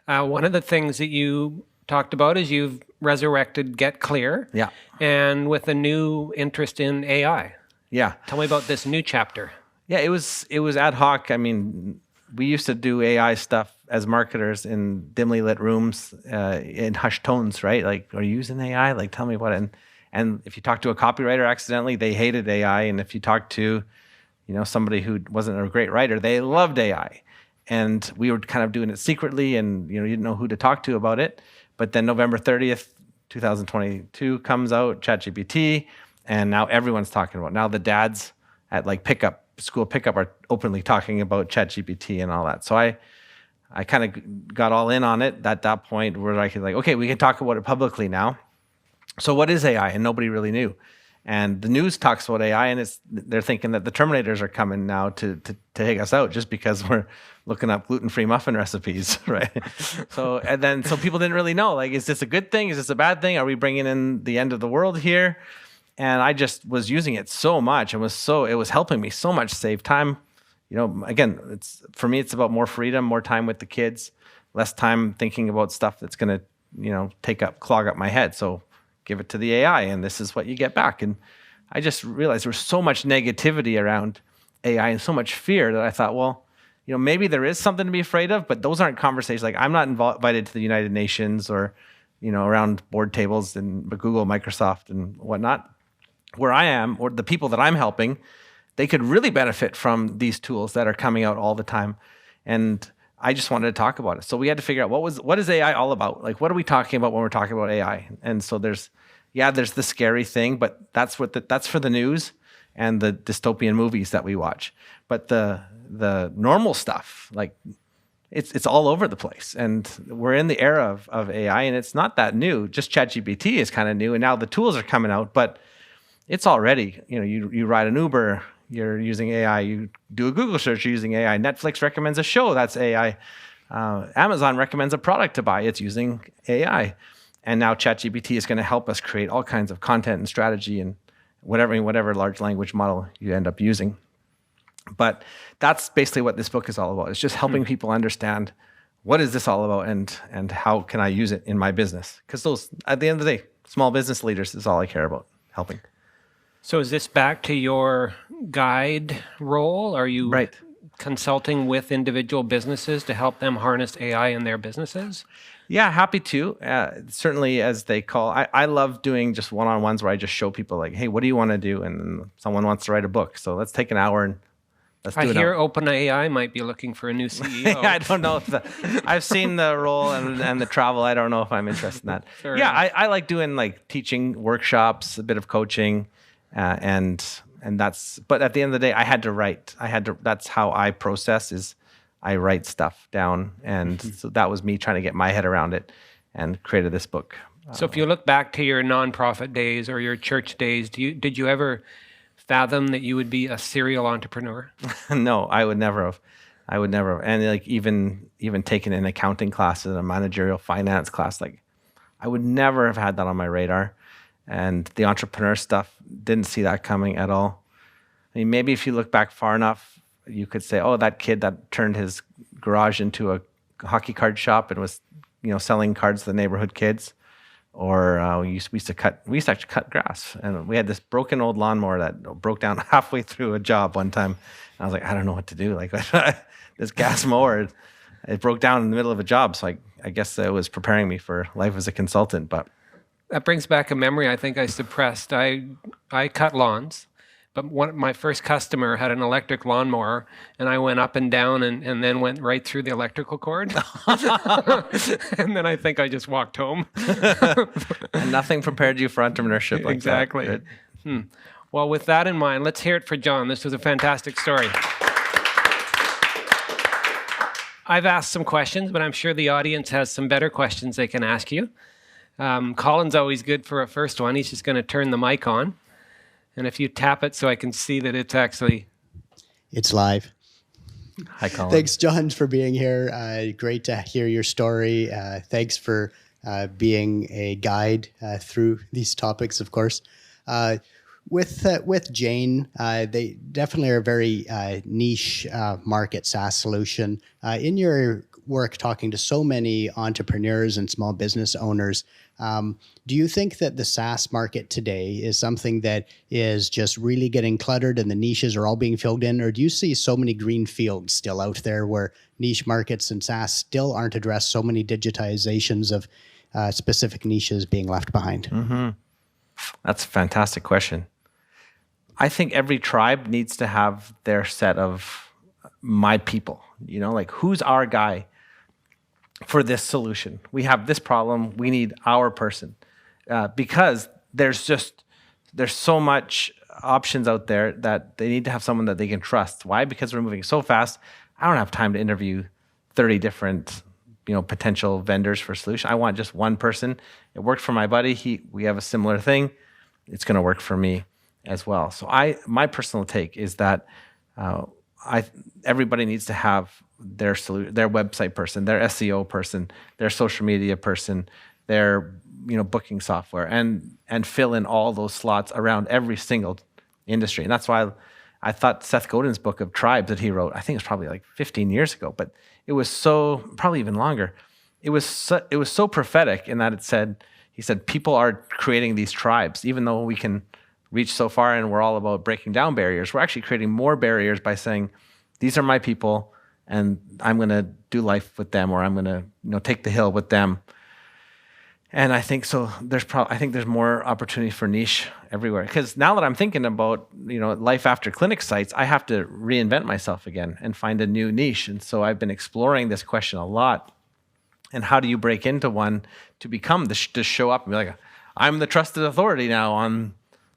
One of the things that you talked about is you've resurrected Get Clear. Yeah. And with a new interest in AI. Yeah. Tell me about this new chapter. Yeah, it was ad hoc. I mean, we used to do AI stuff as marketers in dimly lit rooms in hushed tones, right? Like, are you using AI? Like, tell me what. And if you talk to a copywriter accidentally, they hated AI. And if you talk to, somebody who wasn't a great writer, they loved AI. And we were kind of doing it secretly and, you didn't know who to talk to about it. But then November 30th, 2022 comes out, ChatGPT, and now everyone's talking about it. Now the dads at school pickup are openly talking about ChatGPT and all that. So I kind of got all in on it at that point where I could okay, we can talk about it publicly now. So what is AI? And nobody really knew. And the news talks about AI, and they're thinking that the Terminators are coming now to take us out just because we're looking up gluten-free muffin recipes, right? So people didn't really know, is this a good thing? Is this a bad thing? Are we bringing in the end of the world here? And I just was using it so much, and it was helping me so much save time. Again, for me, it's about more freedom, more time with the kids, less time thinking about stuff that's going to, clog up my head. So give it to the AI, and this is what you get back. And I just realized there was so much negativity around AI and so much fear that I thought, well, maybe there is something to be afraid of, but those aren't conversations. Like, I'm not invited to the United Nations or, around board tables and Google, Microsoft, and whatnot. Where I am, or the people that I'm helping, they could really benefit from these tools that are coming out all the time. And I just wanted to talk about it. So we had to figure out what is AI all about? Like, what are we talking about when we're talking about AI? And so there's the scary thing, but that's for the news and the dystopian movies that we watch. But the normal stuff, like it's all over the place. And we're in the era of AI, and it's not that new. Just ChatGPT is kind of new, and now the tools are coming out, but it's already, you ride an Uber, you're using AI. You do a Google search, you're using AI. Netflix recommends a show, that's AI. Amazon recommends a product to buy, it's using AI. And now ChatGPT is going to help us create all kinds of content and strategy and whatever large language model you end up using. But that's basically what this book is all about. It's just helping people understand what is this all about and how can I use it in my business? Because those, at the end of the day, small business leaders is all I care about, helping. So is this back to your guide role? Are you Right. consulting with individual businesses to help them harness AI in their businesses? Yeah, happy to. Certainly, as they call, I love doing just one-on-ones where I just show people like, hey, what do you want to do? And then someone wants to write a book. So let's take an hour and let's do I it. hear OpenAI might be looking for a new CEO. I don't know if I've seen the role and the travel. I don't know if I'm interested in that. Fair enough. I like doing like teaching workshops, a bit of coaching, and that's. But at the end of the day, I had to write. That's how I process is. I write stuff down, and so that was me trying to get my head around it, and created this book. So if you look back to your nonprofit days or your church days, did you ever fathom that you would be a serial entrepreneur? No, I would never have. And like even taking an accounting class and a managerial finance class, like I would never have had that on my radar. And the entrepreneur stuff, didn't see that coming at all. I mean, maybe if you look back far enough, you could say, oh, that kid that turned his garage into a hockey card shop and was, selling cards to the neighborhood kids. Or we used to actually cut grass, and we had this broken old lawnmower that broke down halfway through a job one time. And I was like, I don't know what to do. Like this gas mower, it broke down in the middle of a job. So I guess it was preparing me for life as a consultant. But That brings back a memory I think I suppressed. I cut lawns, but my first customer had an electric lawnmower, and I went up and down and then went right through the electrical cord. And then I think I just walked home. and nothing prepared you for entrepreneurship like Exactly. that. Right? Well, with that in mind, let's hear it for Jon. This was a fantastic story. I've asked some questions, but I'm sure the audience has some better questions they can ask you. Colin's always good for a first one. He's just going to turn the mic on. And if you tap it so I can see that it's actually... It's live. Hi, Colin. Thanks, Jon, for being here. Great to hear your story. Thanks for being a guide through these topics, of course. With Jane, they definitely are a very niche market SaaS solution. In your work talking to so many entrepreneurs and small business owners, do you think that the SaaS market today is something that is just really getting cluttered and the niches are all being filled in? Or do you see so many green fields still out there where niche markets and SaaS still aren't addressed, so many digitizations of specific niches being left behind? Mm-hmm. That's a fantastic question. I think every tribe needs to have their set of my people, like who's our guy for this solution? We have this problem. We need our person because there's so much options out there that they need to have someone that they can trust. Why? Because we're moving so fast. I don't have time to interview 30 different, potential vendors for a solution. I want just one person. It worked for my buddy. We have a similar thing. It's going to work for me as well. So my personal take is that everybody needs to have their website person, their SEO person, their social media person, their booking software, and fill in all those slots around every single industry. And that's why I thought Seth Godin's book of tribes that he wrote, I think it's probably like 15 years ago, but it was probably even longer. It was so prophetic in that he said people are creating these tribes, even though we can reach so far and we're all about breaking down barriers. We're actually creating more barriers by saying, these are my people and I'm going to do life with them, or I'm going to take the hill with them. And I think so. I think there's more opportunity for niche everywhere. Because now that I'm thinking about life after clinic sites, I have to reinvent myself again and find a new niche. And so I've been exploring this question a lot. And how do you break into one to become to show up and be like, I'm the trusted authority now on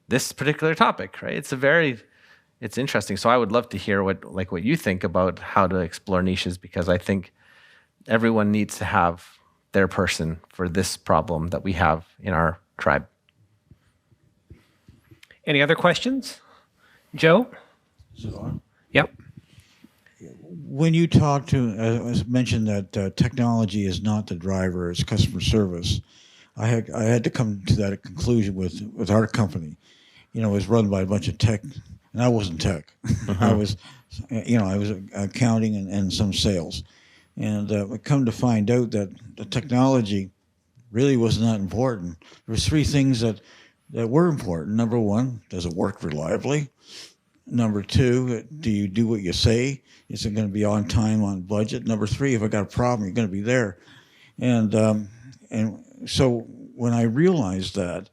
this particular topic, right? It's interesting. So I would love to hear what you think about how to explore niches, because I think everyone needs to have their person for this problem that we have in our tribe. Any other questions? Joe? Yep. When you talk to, as mentioned that technology is not the driver, it's customer service. I had to come to that conclusion with our company. was run by a bunch of tech, and I wasn't tech. I was accounting and some sales. And I come to find out that the technology really was not important. There was three things that were important. Number one, does it work reliably? Number two, do you do what you say? Is it going to be on time, on budget? Number three, if I got a problem, you're going to be there. And so when I realized that,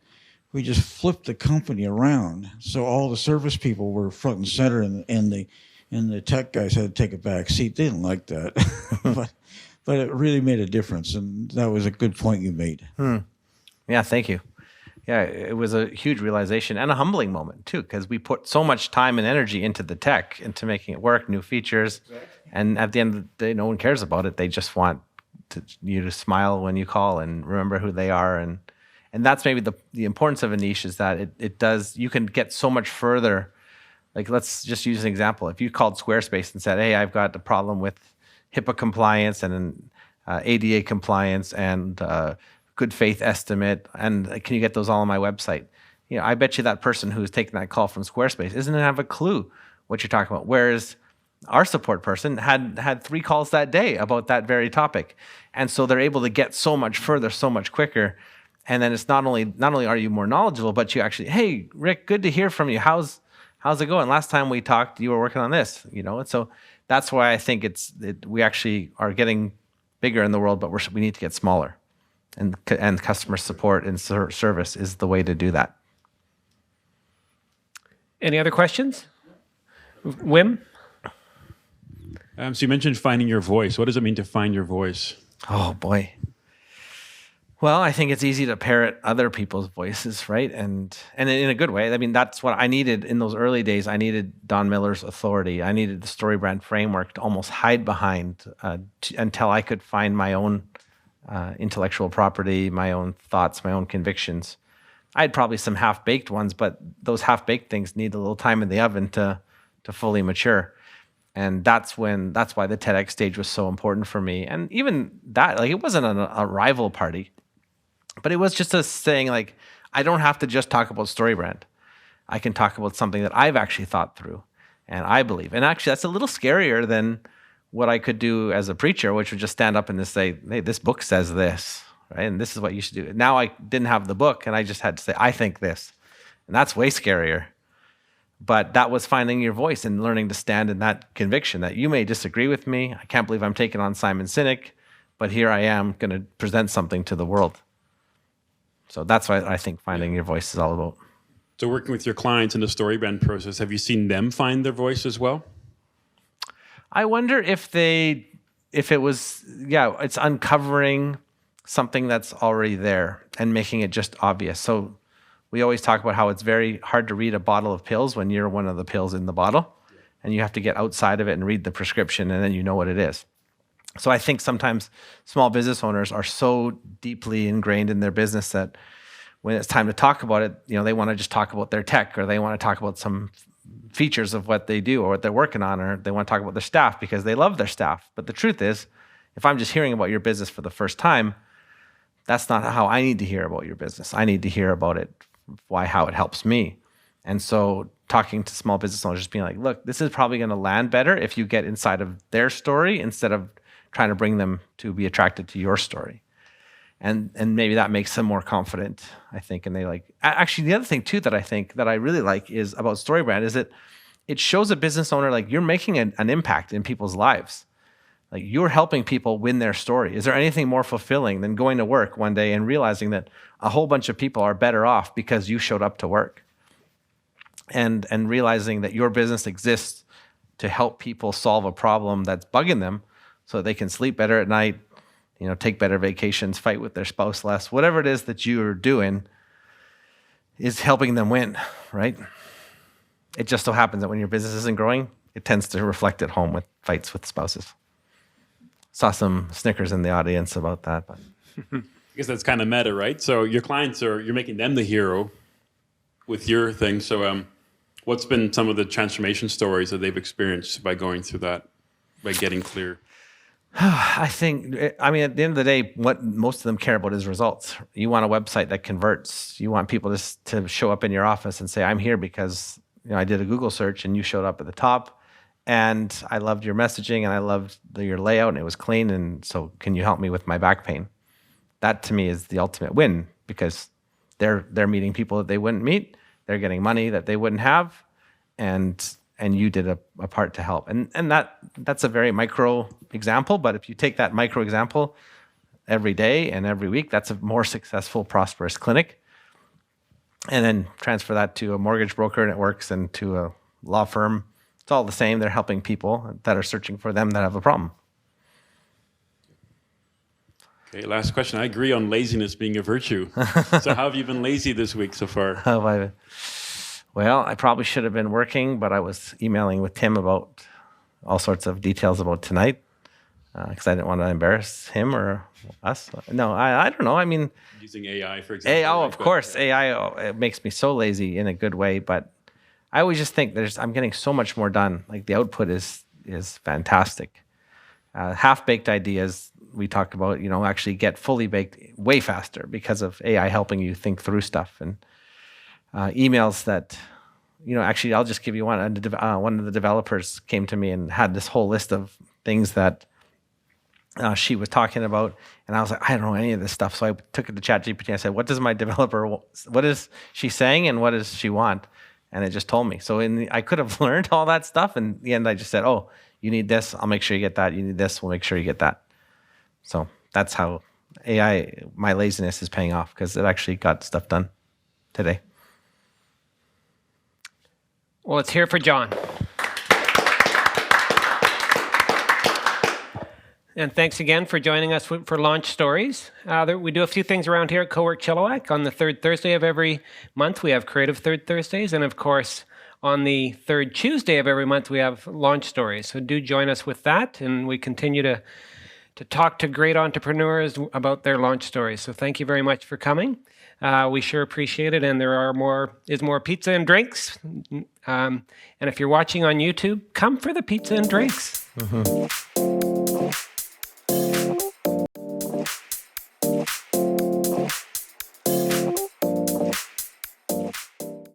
we just flipped the company around. So all the service people were front and center, and the tech guys had to take a back seat. They didn't like that, but it really made a difference, and that was a good point you made. Yeah, thank you. Yeah, it was a huge realization and a humbling moment too, because we put so much time and energy into the tech, into making it work, new features, and at the end of the day, no one cares about it. They just want you to smile when you call and remember who they are, and that's maybe the importance of a niche, is that it does, you can get so much further. Like, let's just use an example. If you called Squarespace and said, hey, I've got a problem with HIPAA compliance and ADA compliance and good faith estimate, and can you get those all on my website? I bet you that person who's taking that call from Squarespace isn't going to have a clue what you're talking about. Whereas our support person had 3 calls that day about that very topic. And so they're able to get so much further, so much quicker. And then it's not only are you more knowledgeable, but you actually, hey, Rick, good to hear from you. How's it going? Last time we talked, you were working on this, And so that's why I think we actually are getting bigger in the world, but we need to get smaller. And customer support and service is the way to do that. Any other questions? Wim? So you mentioned finding your voice. What does it mean to find your voice? Oh, boy. Well, I think it's easy to parrot other people's voices, right? And in a good way. I mean, that's what I needed in those early days. I needed Don Miller's authority. I needed the StoryBrand framework to almost hide behind until I could find my own intellectual property, my own thoughts, my own convictions. I had probably some half-baked ones, but those half-baked things need a little time in the oven to fully mature. And that's why the TEDx stage was so important for me. And even that, like, it wasn't a rival party, but it was just a saying, like, I don't have to just talk about StoryBrand. I can talk about something that I've actually thought through and I believe. And actually, that's a little scarier than what I could do as a preacher, which would just stand up and just say, hey, this book says this, right? And this is what you should do. Now I didn't have the book, and I just had to say, I think this. And that's way scarier. But that was finding your voice and learning to stand in that conviction that you may disagree with me. I can't believe I'm taking on Simon Sinek, but here I am going to present something to the world. So that's what I think finding your voice is all about. So working with your clients in the StoryBrand process, have you seen them find their voice as well? I wonder if it was, it's uncovering something that's already there and making it just obvious. So we always talk about how it's very hard to read a bottle of pills when you're one of the pills in the bottle, and you have to get outside of it and read the prescription, and then you know what it is. So I think sometimes small business owners are so deeply ingrained in their business that when it's time to talk about it, they want to just talk about their tech, or they want to talk about some features of what they do or what they're working on, or they want to talk about their staff because they love their staff. But the truth is, if I'm just hearing about your business for the first time, that's not how I need to hear about your business. I need to hear about it, how it helps me. And so talking to small business owners, just being like, look, this is probably going to land better if you get inside of their story instead of trying to bring them to be attracted to your story. And maybe that makes them more confident, I think. And they actually, the other thing too that I think that I really like is about StoryBrand is that it shows a business owner like you're making an impact in people's lives. Like, you're helping people win their story. Is there anything more fulfilling than going to work one day and realizing that a whole bunch of people are better off because you showed up to work? And realizing that your business exists to help people solve a problem that's bugging them so they can sleep better at night, take better vacations, fight with their spouse less. Whatever it is that you're doing is helping them win, right? It just so happens that when your business isn't growing, it tends to reflect at home with fights with spouses. Saw some snickers in the audience about that. But I guess that's kind of meta, right? So your clients you're making them the hero with your thing. So what's been some of the transformation stories that they've experienced by going through that, by getting clear? I think, I mean, at the end of the day, what most of them care about is results. You want a website that converts. You want people to show up in your office and say, I'm here because I did a Google search and you showed up at the top. And I loved your messaging and I loved your layout and it was clean. And so can you help me with my back pain? That to me is the ultimate win because they're meeting people that they wouldn't meet. They're getting money that they wouldn't have. And you did a part to help. And that's a very micro example. But if you take that micro example every day and every week, that's a more successful, prosperous clinic. And then transfer that to a mortgage broker and it works, and to a law firm. It's all the same. They're helping people that are searching for them that have a problem. Okay, last question. I agree on laziness being a virtue. So how have you been lazy this week so far? Well, I probably should have been working, but I was emailing with Tim about all sorts of details about tonight because I didn't want to embarrass him or us. No, I don't know. I mean, using AI, for example. Of course. AI, it makes me so lazy in a good way, but I always just think I'm getting so much more done. Like the output is fantastic. Half-baked ideas we talked about, actually get fully baked way faster because of AI helping you think through stuff. And emails that, actually, I'll just give you one. One of the developers came to me and had this whole list of things that she was talking about, and I was like, I don't know any of this stuff. So I took it to ChatGPT and I said, what does my developer, what is she saying and what does she want? And it just told me. So I could have learned all that stuff. And in the end, I just said, oh, you need this. I'll make sure you get that. You need this. We'll make sure you get that. So that's how AI, my laziness is paying off because it actually got stuff done today. Well, let's hear it for Jon. And thanks again for joining us for Launch Stories. We do a few things around here at Cowork Chilliwack. On the third Thursday of every month, we have Creative Third Thursdays. And of course, on the third Tuesday of every month, we have Launch Stories. So do join us with that. And we continue to talk to great entrepreneurs about their launch stories. So thank you very much for coming. We sure appreciate it. And there is more pizza and drinks. And if you're watching on YouTube, come for the pizza and drinks. Mm-hmm.